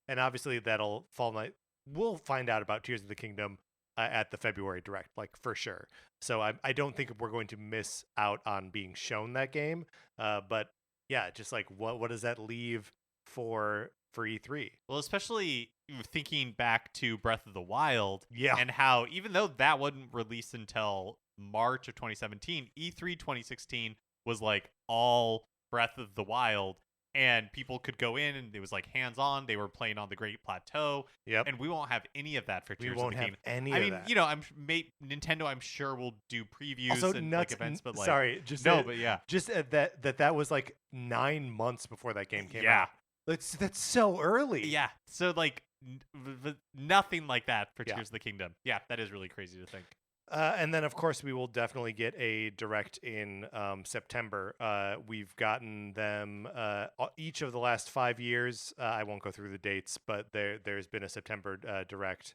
And obviously that'll fall night. We'll find out about Tears of the Kingdom at the February Direct, like for sure. So I don't think we're going to miss out on being shown that game. But yeah, just like what does that leave for E3? Well, especially thinking back to Breath of the Wild, yeah, and how even though that wasn't released until March of 2017, E3 2016 was like all Breath of the Wild, and people could go in and it was like hands-on. They were playing on the Great Plateau. Yep. And we won't have any of that for Tears of the Kingdom. Any of that. Nintendo, I'm sure will do previews also, and like events, but like that was like 9 months before that game came out. Yeah. That's so early. Yeah. So like nothing like that for Tears of the Kingdom. Yeah, that is really crazy to think. And then, of course, we will definitely get a Direct in September. We've gotten them each of the last 5 years. I won't go through the dates, but there's been a September Direct.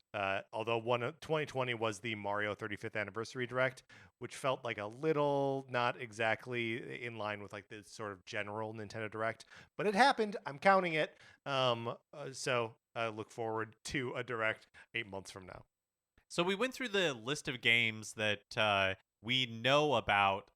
Although 2020 was the Mario 35th Anniversary Direct, which felt like a little not exactly in line with like the sort of general Nintendo Direct. But it happened. I'm counting it. So I look forward to a Direct 8 months from now. So we went through the list of games that we know about,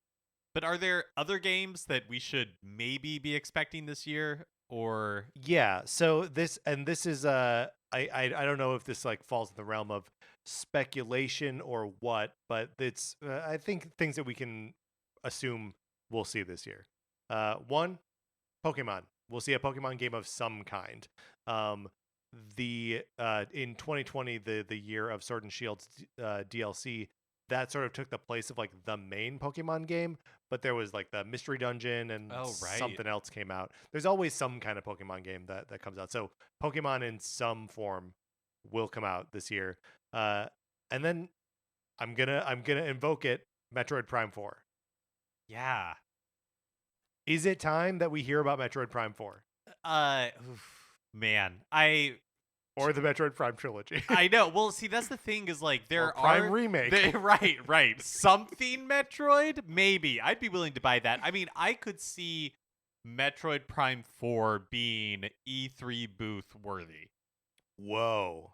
but are there other games that we should maybe be expecting this year? Or yeah, so this is I don't know if this like falls in the realm of speculation or what, but it's I think things that we can assume we'll see this year. One, Pokemon. We'll see a Pokemon game of some kind. In 2020, the year of Sword and Shield's DLC, that sort of took the place of like the main Pokemon game, but there was like the Mystery Dungeon and something else came out. There's always some kind of Pokemon game that comes out. So Pokemon in some form will come out this year. And then I'm gonna invoke it, Metroid Prime 4. Yeah. Is it time that we hear about Metroid Prime 4? Man, or the Metroid Prime trilogy. I know. Well, see, that's the thing is like there or Prime remake. Right. Something Metroid, maybe. I'd be willing to buy that. I mean, I could see Metroid Prime 4 being E3 booth worthy. Whoa.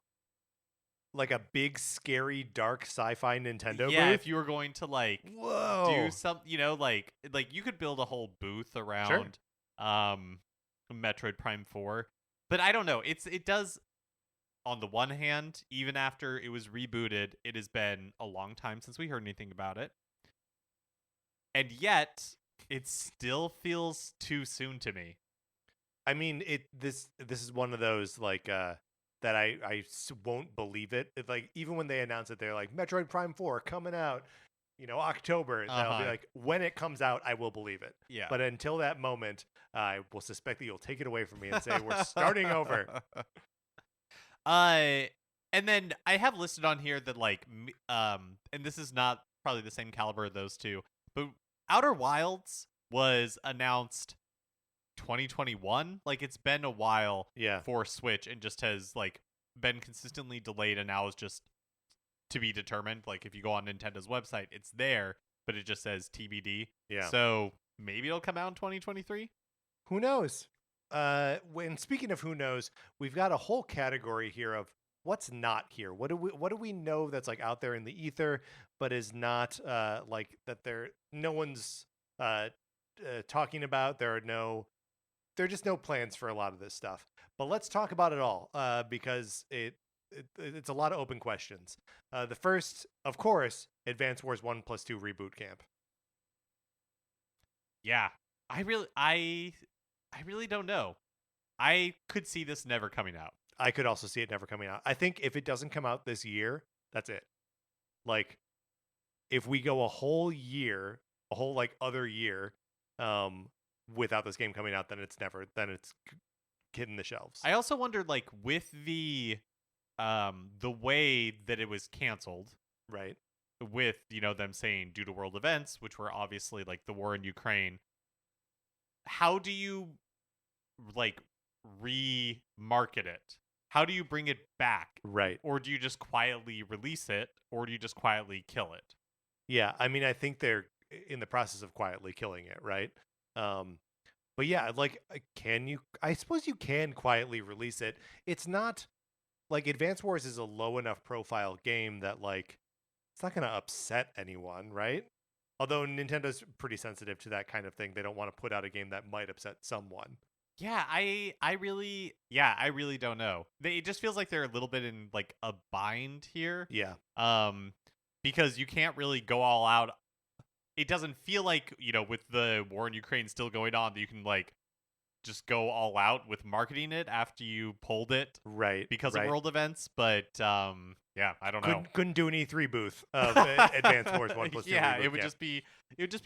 Like a big, scary, dark sci-fi Nintendo Yeah, booth? if you were going to like Whoa. do some, like you could build a whole booth around Metroid Prime 4. But I don't know. It does, on the one hand, even after it was rebooted, it has been a long time since we heard anything about it. And yet, it still feels too soon to me. I mean, this is one of those like that won't believe it. It's like even when they announce it, they're like Metroid Prime 4 coming out, October. They'll be like, when it comes out, I will believe it. Yeah. But until that moment, I will suspect that you'll take it away from me and say we're starting over. And then I have listed on here that and this is not probably the same caliber of those two, but Outer Wilds was announced 2021. Like, it's been a while for Switch and just has been consistently delayed, and now is just to be determined. Like, if you go on Nintendo's website, it's there, but it just says TBD. Yeah. So maybe it'll come out in 2023. Who knows? When speaking of who knows, we've got a whole category here of what's not here. What do we know that's like out there in the ether, but is not like that no one's talking about. There are just no plans for a lot of this stuff. But let's talk about it all because it's a lot of open questions. The first, of course, Advance Wars 1+2 Reboot Camp. Yeah, I really don't know. I could see this never coming out. I could also see it never coming out. I think if it doesn't come out this year, that's it. Like, if we go a whole year, a whole other year, without this game coming out, then it's hitting the shelves. I also wondered, with the way that it was canceled, right? With them saying due to world events, which were obviously the war in Ukraine. How do you remarket it? How do you bring it back? Right. Or do you just quietly release it, or do you just quietly kill it? Yeah, I mean, I think they're in the process of quietly killing it, right? But yeah, I suppose you can quietly release it. It's not Advance Wars is a low enough profile game that it's not going to upset anyone, right? Although Nintendo's pretty sensitive to that kind of thing. They don't want to put out a game that might upset someone. Yeah, I really don't know. It just feels like they're a little bit in a bind here. Yeah. Because you can't really go all out. It doesn't feel like, with the war in Ukraine still going on, that you can just go all out with marketing it after you pulled it, right? Because of world events. But yeah, I don't know. Couldn't do an E3 booth of Advance Wars 1+2. Yeah, it would just be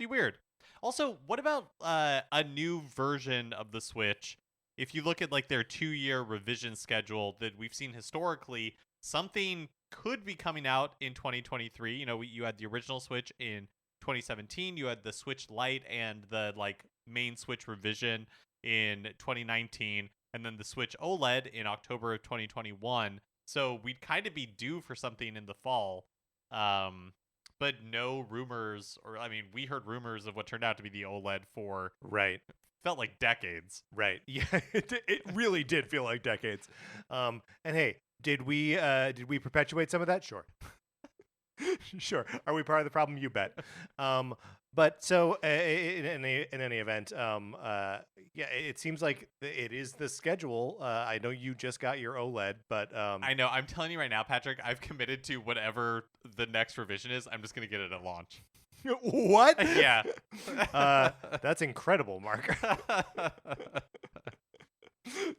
weird. Also, what about a new version of the Switch? If you look at their 2-year revision schedule that we've seen historically, something could be coming out in 2023. You had the original Switch in 2017. You had the Switch Lite and the main Switch revision in 2019, and then the Switch OLED in October of 2021. So we'd kind of be due for something in the fall. But no rumors, we heard rumors of what turned out to be the OLED for felt like decades. Right. Yeah, it really did feel like decades. And hey, did we perpetuate some of that? Sure. Sure. Are we part of the problem? You bet. But so in any event, yeah, it seems like it is the schedule. I know you just got your OLED, but I know. I'm telling you right now, Patrick, I've committed to whatever the next revision is. I'm just gonna get it at launch. What? Yeah. That's incredible, Mark.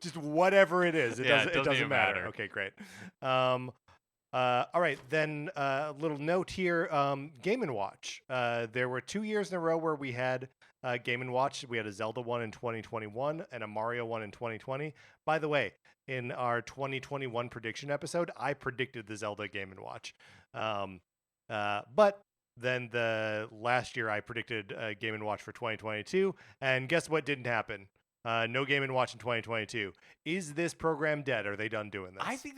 Just whatever it is, it doesn't matter. Okay, great. All right, then a little note here, Game & Watch. There were 2 years in a row where we had Game & Watch. We had a Zelda one in 2021 and a Mario one in 2020. By the way, in our 2021 prediction episode, I predicted the Zelda Game & Watch. But then the last year I predicted Game & Watch for 2022, and guess what didn't happen? No Game & Watch in 2022. Is this program dead? Are they done doing this? I think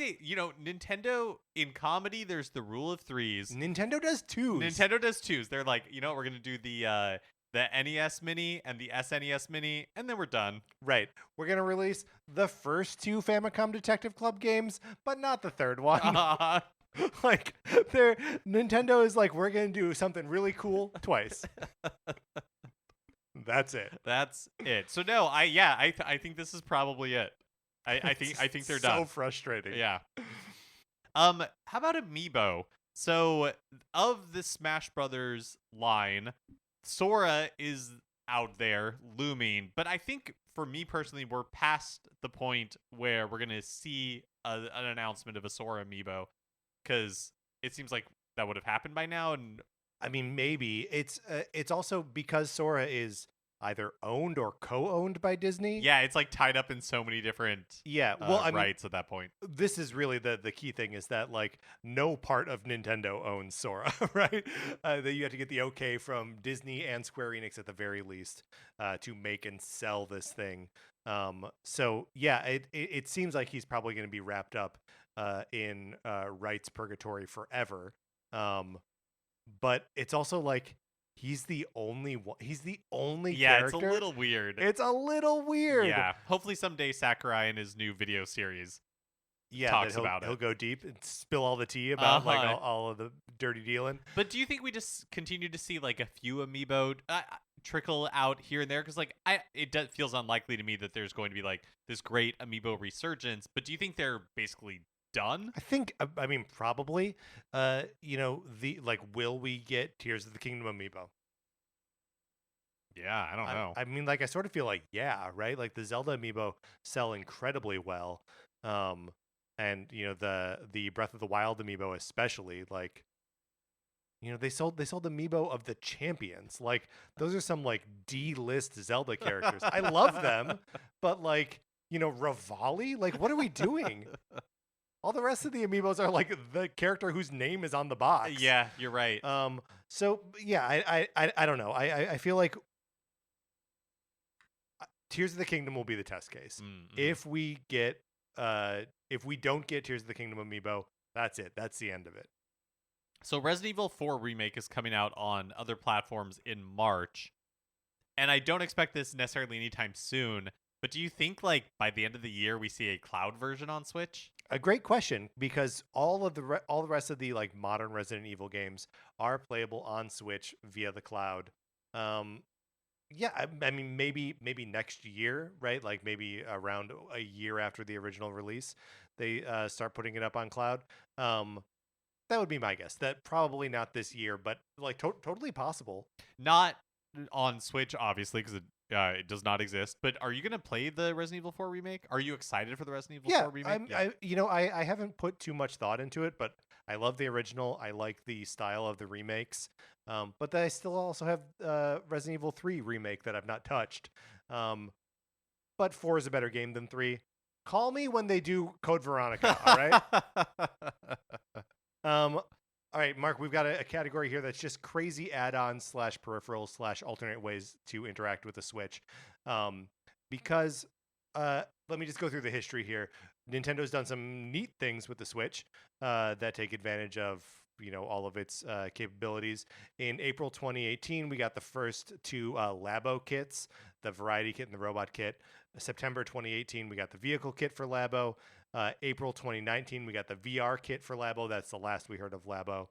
Nintendo, in comedy, there's the rule of threes. Nintendo does twos. They're like, we're going to do the the NES Mini and the SNES Mini, and then we're done. Right. We're going to release the first 2 Famicom Detective Club games, but not the third one. Like, Nintendo is like, we're going to do something really cool twice. That's it. That's it. So no, I think this is probably it. I think they're done. So frustrating. Yeah. How about Amiibo? So of the Smash Brothers line, Sora is out there looming, but I think for me personally, we're past the point where we're gonna see an announcement of a Sora Amiibo, because it seems like that would have happened by now. And I mean, maybe it's also because Sora is either owned or co-owned by Disney. yeah, it's like tied up in so many different rights at that point. This is really the key thing, is that like no part of Nintendo owns Sora, right? That you have to get the okay from Disney and Square Enix at the very least to make and sell this thing. So yeah, it seems like he's probably going to be wrapped up in rights purgatory forever. But it's also like he's the only one. He's the only character. It's a little weird. It's a little weird. Yeah. Hopefully someday Sakurai in his new video series talks about it. He'll go deep and spill all the tea about like all of the dirty dealing. But do you think we just continue to see like a few Amiibo trickle out here and there? Because like it feels unlikely to me that there's going to be like this great Amiibo resurgence. But do you think they're basically done? I think, I mean, probably. Will we get Tears of the Kingdom Amiibo? Yeah, I don't know. I mean, like, I sort of feel like, yeah, right? Like, the Zelda Amiibo sell incredibly well. And, the Breath of the Wild Amiibo especially, like, they sold Amiibo of the champions. Like, those are some, like, D-list Zelda characters. I love them, but, like, Rivali? Like, what are we doing? All the rest of the Amiibos are like the character whose name is on the box. Yeah, you're right. So yeah, I don't know. I feel like Tears of the Kingdom will be the test case. Mm-hmm. If we don't get Tears of the Kingdom Amiibo, that's it. That's the end of it. So Resident Evil 4 Remake is coming out on other platforms in March, and I don't expect this necessarily anytime soon. But do you think like by the end of the year we see a cloud version on Switch? A great question, because all the rest of the like modern Resident Evil games are playable on Switch via the cloud. Yeah, I mean maybe next year, right? Like maybe around a year after the original release, they start putting it up on cloud. That would be my guess. That probably not this year, but like totally possible. Not on Switch, obviously, because it does not exist. But are you going to play the Resident Evil 4 remake? Are you excited for the Resident Evil 4 remake? I haven't put too much thought into it, but I love the original. I like the style of the remakes. But I still also have Resident Evil 3 remake that I've not touched. But 4 is a better game than 3. Call me when they do Code Veronica, all right? All right, Mark, we've got a category here that's just crazy add-ons / peripherals / alternate ways to interact with the Switch. Because let me just go through the history here. Nintendo's done some neat things with the Switch that take advantage of all of its capabilities. In April 2018, we got the first 2 Labo kits, the Variety Kit and the Robot Kit. September 2018, we got the Vehicle Kit for Labo. April 2019, we got the VR kit for Labo. That's the last we heard of Labo.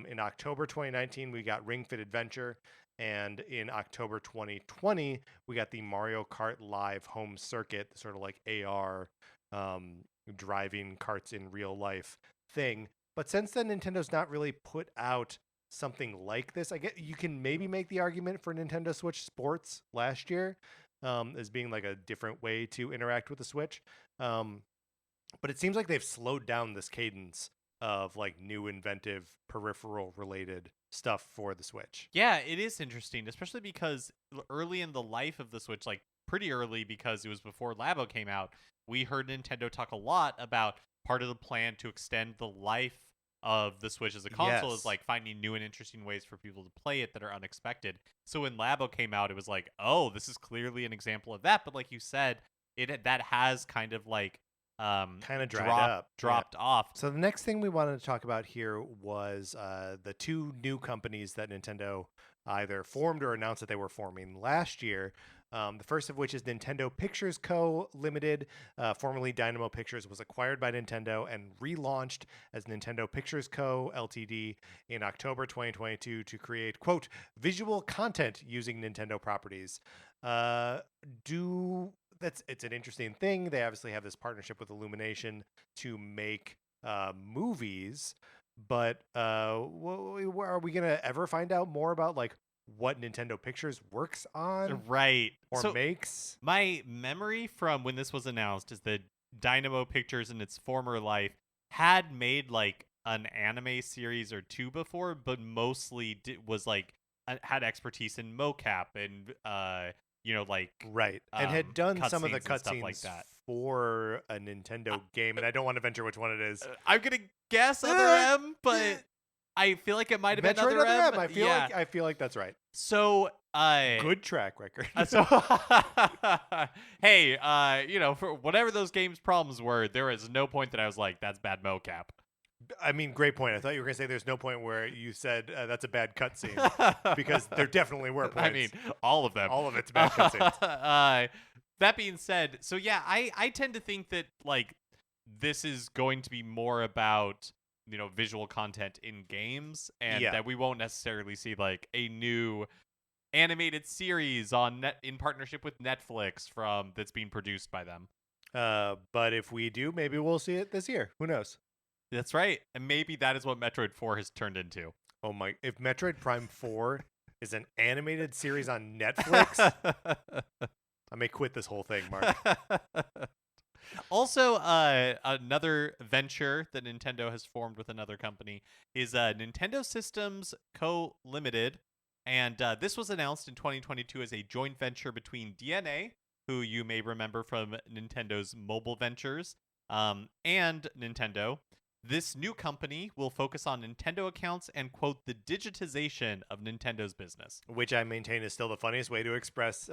In October 2019, we got Ring Fit Adventure. And in October 2020, we got the Mario Kart Live Home Circuit, sort of like AR driving karts in real life thing. But since then, Nintendo's not really put out something like this. I get you can maybe make the argument for Nintendo Switch Sports last year as being like a different way to interact with the Switch. But it seems like they've slowed down this cadence of like new inventive peripheral related stuff for the Switch. Yeah, it is interesting, especially because early in the life of the Switch, like pretty early because it was before Labo came out, we heard Nintendo talk a lot about part of the plan to extend the life of the Switch as a console is like finding new and interesting ways for people to play it that are unexpected. So when Labo came out, it was like, oh, this is clearly an example of that. But like you said, that has kind of like kind of dropped off. So the next thing we wanted to talk about here was the 2 new companies that Nintendo either formed or announced that they were forming last year. The first of which is Nintendo Pictures Co. Limited, formerly Dynamo Pictures, was acquired by Nintendo and relaunched as Nintendo Pictures Co. Ltd. in October 2022 to create, quote, visual content using Nintendo properties. It's an interesting thing. They obviously have this partnership with Illumination to make movies, but are we gonna ever find out more about like what Nintendo Pictures works on Right. or So makes? my memory from when this was announced is that Dynamo Pictures in its former life had made like an anime series or two before, but mostly was like had expertise in mocap and like Right, and had done some of the cutscenes and stuff like cutscenes that. for a Nintendo game, and I don't want to venture which one it is. I'm gonna guess other M, but I feel like it might have been Metroid other M. I feel like that's right. So Good track record. so hey, for whatever those games' problems were, there was no point that I was like, "That's bad mocap." I mean, great point. I thought you were going to say there's no point where you said that's a bad cutscene, because there definitely were points. I mean, all of them. All of it's bad cutscenes. That being said, so yeah, I tend to think that like this is going to be more about visual content in games, and that we won't necessarily see like a new animated series in partnership with Netflix that's being produced by them. But if we do, maybe we'll see it this year. Who knows? That's right. And maybe that is what Metroid 4 has turned into. Oh my, if Metroid Prime 4 is an animated series on Netflix, I may quit this whole thing, Mark. Also, another venture that Nintendo has formed with another company is Nintendo Systems Co. Limited. And this was announced in 2022 as a joint venture between DNA, who you may remember from Nintendo's mobile ventures, and Nintendo. This new company will focus on Nintendo accounts and, quote, the digitization of Nintendo's business. Which I maintain is still the funniest way to express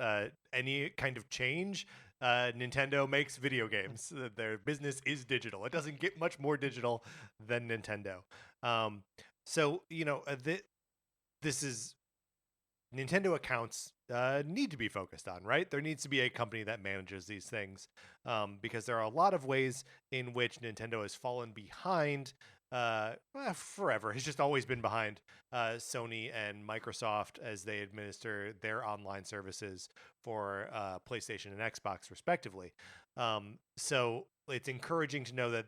any kind of change. Nintendo makes video games. Their business is digital. It doesn't get much more digital than Nintendo. This is Nintendo accounts need to be focused on, right? There needs to be a company that manages these things, because there are a lot of ways in which Nintendo has fallen behind forever. It's just always been behind Sony and Microsoft as they administer their online services for PlayStation and Xbox, respectively. So it's encouraging to know that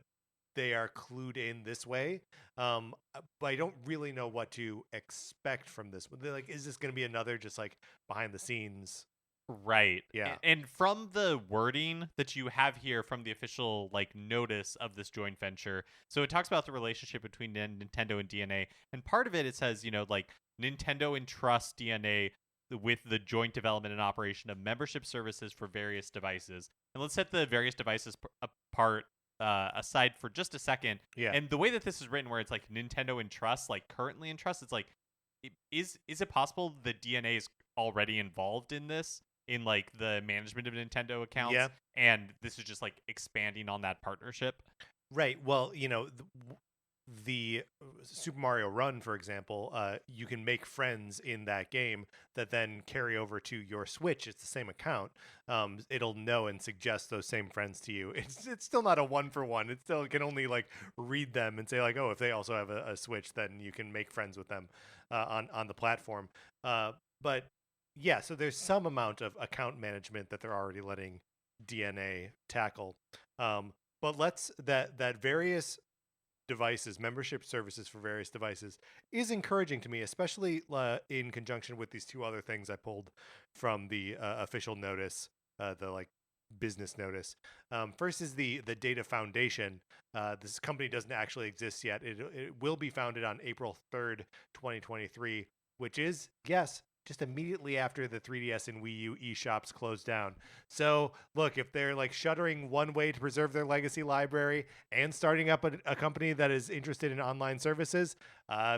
they are clued in this way, but I don't really know what to expect from this. They're like, is this going to be another just like behind the scenes? Right. Yeah. And from the wording that you have here from the official like notice of this joint venture, so it talks about the relationship between Nintendo and DNA, and part of it says like Nintendo entrusts DNA with the joint development and operation of membership services for various devices. And let's set the various devices apart. Aside for just a second. Yeah. And the way that this is written, where it's like Nintendo entrusts, like currently entrusts, it's like, is it possible the DNA is already involved in this, in like the management of Nintendo accounts? Yeah. And this is just like expanding on that partnership. Right. Well, the Super Mario Run, for example, you can make friends in that game that then carry over to your Switch. It's the same account. It'll know and suggest those same friends to you. It's still not a 1-for-1. It still can only like read them and say like, oh, if they also have a Switch, then you can make friends with them on the platform. But yeah, so there's some amount of account management that they're already letting DNA tackle. But that various devices, membership services for various devices, is encouraging to me, especially in conjunction with these two other things I pulled from the official notice, the like business notice. First is the Data Foundation. This company doesn't actually exist yet. It will be founded on April 3rd, 2023, which is, yes, just immediately after the 3DS and Wii U eShops closed down. So, look, if they're like shuttering one way to preserve their legacy library and starting up a company that is interested in online services,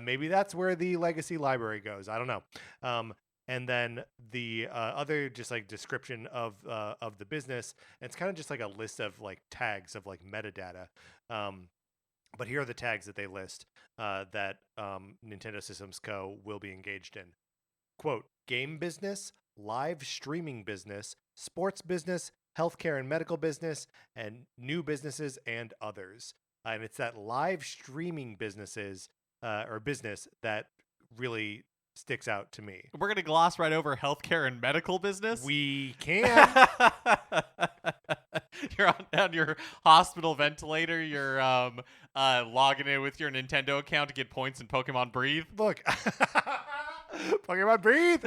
maybe that's where the legacy library goes. I don't know. And then the other just like description of the business, and it's kind of just like a list of like tags of like metadata. But here are the tags that they list that Nintendo Systems Co. will be engaged in. quote, game business, live streaming business, sports business, healthcare and medical business, and new businesses and others. And it's that live streaming businesses or business that really sticks out to me. We're going to gloss right over healthcare and medical business. We can. You're on your hospital ventilator. You're logging in with your Nintendo account to get points in Pokemon Breathe. Look, Pokemon Breathe.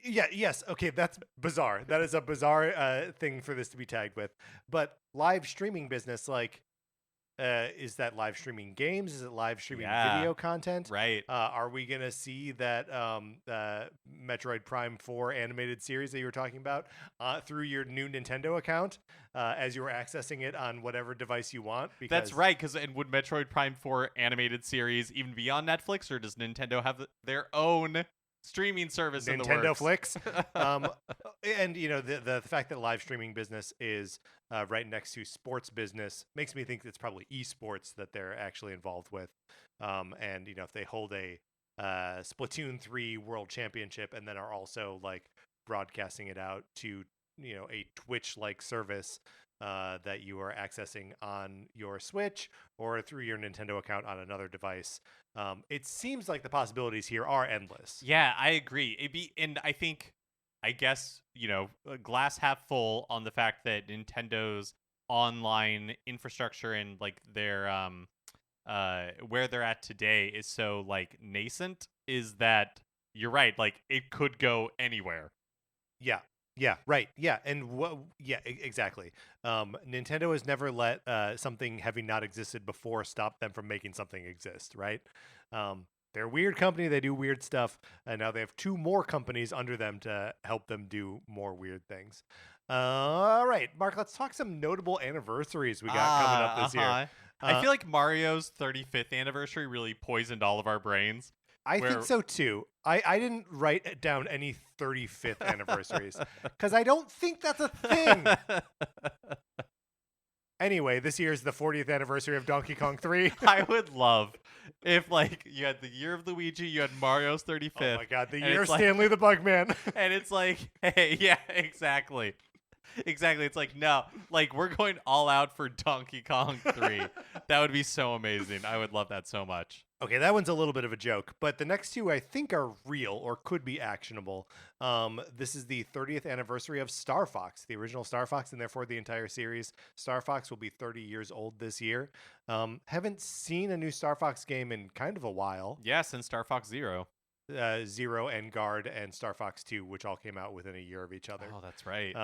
Yes. Okay, that's bizarre. That is a bizarre thing for this to be tagged with. But live streaming business, like, is that live streaming games? Is it live streaming video content? Right. Are we going to see that Metroid Prime 4 animated series that you were talking about through your new Nintendo account as you were accessing it on whatever device you want? Because that's right. And would Metroid Prime 4 animated series even be on Netflix, or does Nintendo have their own streaming service in the works? Nintendo Flix. And the fact that live streaming business is right next to sports business makes me think it's probably esports that they're actually involved with. And if they hold a Splatoon 3 World Championship and then are also like broadcasting it out to a Twitch-like service that you are accessing on your Switch or through your Nintendo account on another device. It seems like the possibilities here are endless. Yeah, I agree. And I guess, glass half full on the fact that Nintendo's online infrastructure and like their where they're at today is so like nascent, is that you're right, like it could go anywhere. Yeah, right. Yeah, and exactly. Nintendo has never let something having not existed before stop them from making something exist, right? They're a weird company. They do weird stuff, and now they have 2 more companies under them to help them do more weird things. All right, Mark, let's talk some notable anniversaries we got coming up this year. I feel like Mario's 35th anniversary really poisoned all of our brains. I think so too. I didn't write down any 35th anniversaries because I don't think that's a thing. Anyway, this year is the 40th anniversary of Donkey Kong 3. I would love if, like, you had the year of Luigi, you had Mario's 35th. Oh my god, the year of Stanley the Bugman. And it's like, hey, yeah, exactly. Exactly. It's like, no, like, we're going all out for Donkey Kong 3. That would be so amazing. I would love that so much. Okay, that one's a little bit of a joke, but the next 2 I think are real or could be actionable. This is the 30th anniversary of Star Fox, the original Star Fox, and therefore the entire series. Star Fox will be 30 years old this year. Haven't seen a new Star Fox game in kind of a while. Yeah, since Star Fox Zero. Zero and Guard and Star Fox 2, which all came out within a year of each other. Oh, that's right.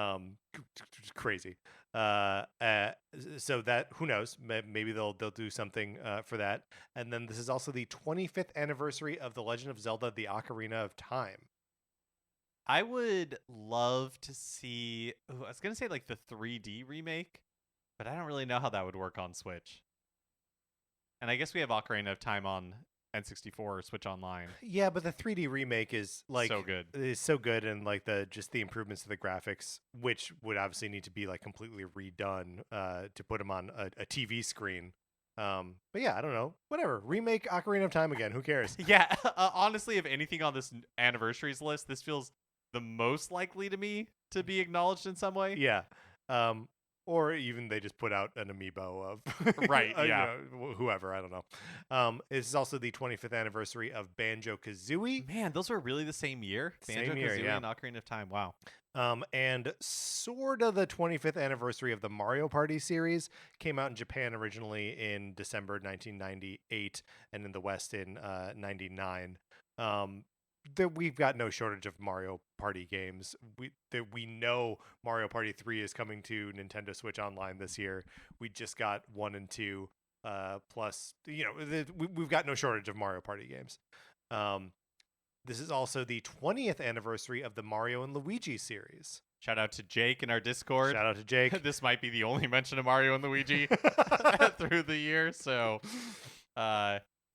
Crazy. So that, who knows? Maybe they'll do something for that. And then this is also the 25th anniversary of The Legend of Zelda: The Ocarina of Time. I would love to see. I was gonna say like the 3D remake, but I don't really know how that would work on Switch. And I guess we have Ocarina of Time on N64 or Switch Online. Yeah, but the 3D remake is like so good. It's so good, and like the improvements to the graphics, which would obviously need to be like completely redone to put them on a TV screen. But yeah, I don't know. Whatever. Remake Ocarina of Time again. Who cares? Yeah, honestly, if anything on this anniversaries list, this feels the most likely to me to be acknowledged in some way. Yeah. Or even they just put out an amiibo of right, yeah, whoever, I don't know. This is also the 25th anniversary of Banjo-Kazooie. Man, those were really the same year. Banjo-Kazooie and Ocarina of Time. Wow. And sort of the 25th anniversary of the Mario Party series. Came out in Japan originally in December 1998 and in the West in 99. We've got no shortage of Mario Party games. We know Mario Party 3 is coming to Nintendo Switch Online this year. We just got 1 and 2. Plus, we've got no shortage of Mario Party games. This is also the 20th anniversary of the Mario and Luigi series. Shout out to Jake in our Discord. Shout out to Jake. This might be the only mention of Mario and Luigi through the year, so...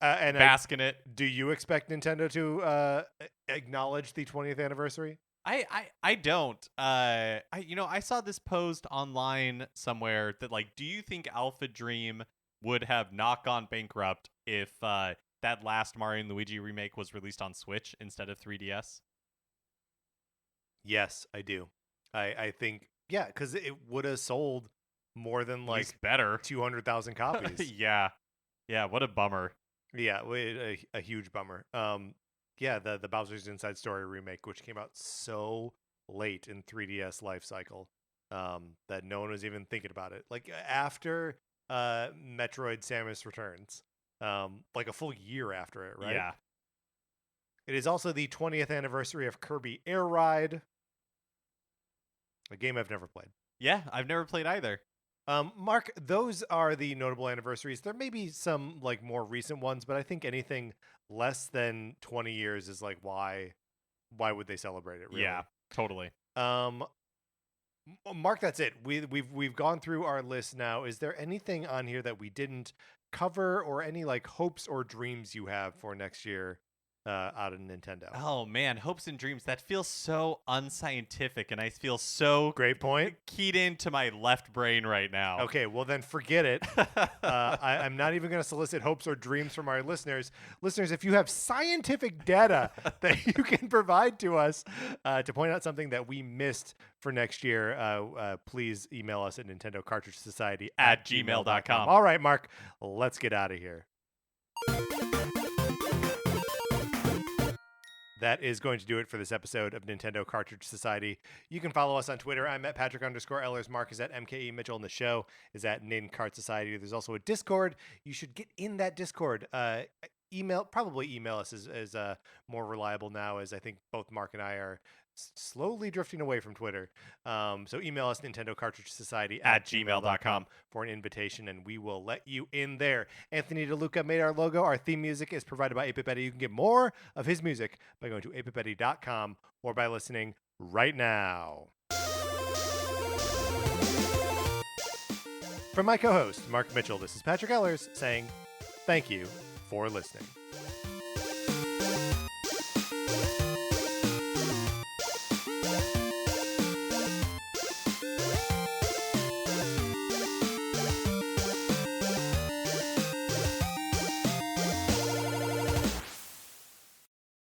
and bask in it. Do you expect Nintendo to acknowledge the 20th anniversary? I don't. I saw this post online somewhere that like, do you think Alpha Dream would have not gone bankrupt if that last Mario and Luigi remake was released on Switch instead of 3DS? Yes, I do. I think, yeah, because it would have sold more than At like least better. 200,000 copies. Yeah. Yeah, what a bummer. Yeah, a huge bummer. Yeah, the Bowser's Inside Story remake, which came out so late in 3DS life cycle, that no one was even thinking about it. Like after Metroid: Samus Returns, like a full year after it, right? Yeah. It is also the 20th anniversary of Kirby Air Ride, a game I've never played. Yeah, I've never played either. Mark, those are the notable anniversaries. There may be some like more recent ones, but I think anything less than 20 years is like why would they celebrate it? Really? Yeah, totally. Mark, that's it. We've gone through our list now. Is there anything on here that we didn't cover, or any like hopes or dreams you have for next year out of Nintendo? Oh man, hopes and dreams. That feels so unscientific, and I feel so Great point. keyed into my left brain right now. Okay, well then forget it. I'm not even going to solicit hopes or dreams from our listeners. Listeners, if you have scientific data that you can provide to us to point out something that we missed for next year, please email us at Nintendo Cartridge Society at gmail.com. All right, Mark, let's get out of here. That is going to do it for this episode of Nintendo Cartridge Society. You can follow us on Twitter. I'm at Patrick_Ellers. Mark is at MKE Mitchell, and the show is at Nin Cart Society. There's also a Discord. You should get in that Discord. Probably email us is more reliable now, as I think both Mark and I are slowly drifting away from Twitter. So email us Nintendo Cartridge Society at gmail.com for an invitation, and we will let you in there. Anthony DeLuca made our logo. Our theme music is provided by 8-Bit Betty. You can get more of his music by going to 8bitbetty.com or by listening right now. From my co-host, Mark Mitchell, this is Patrick Ellers saying thank you for listening.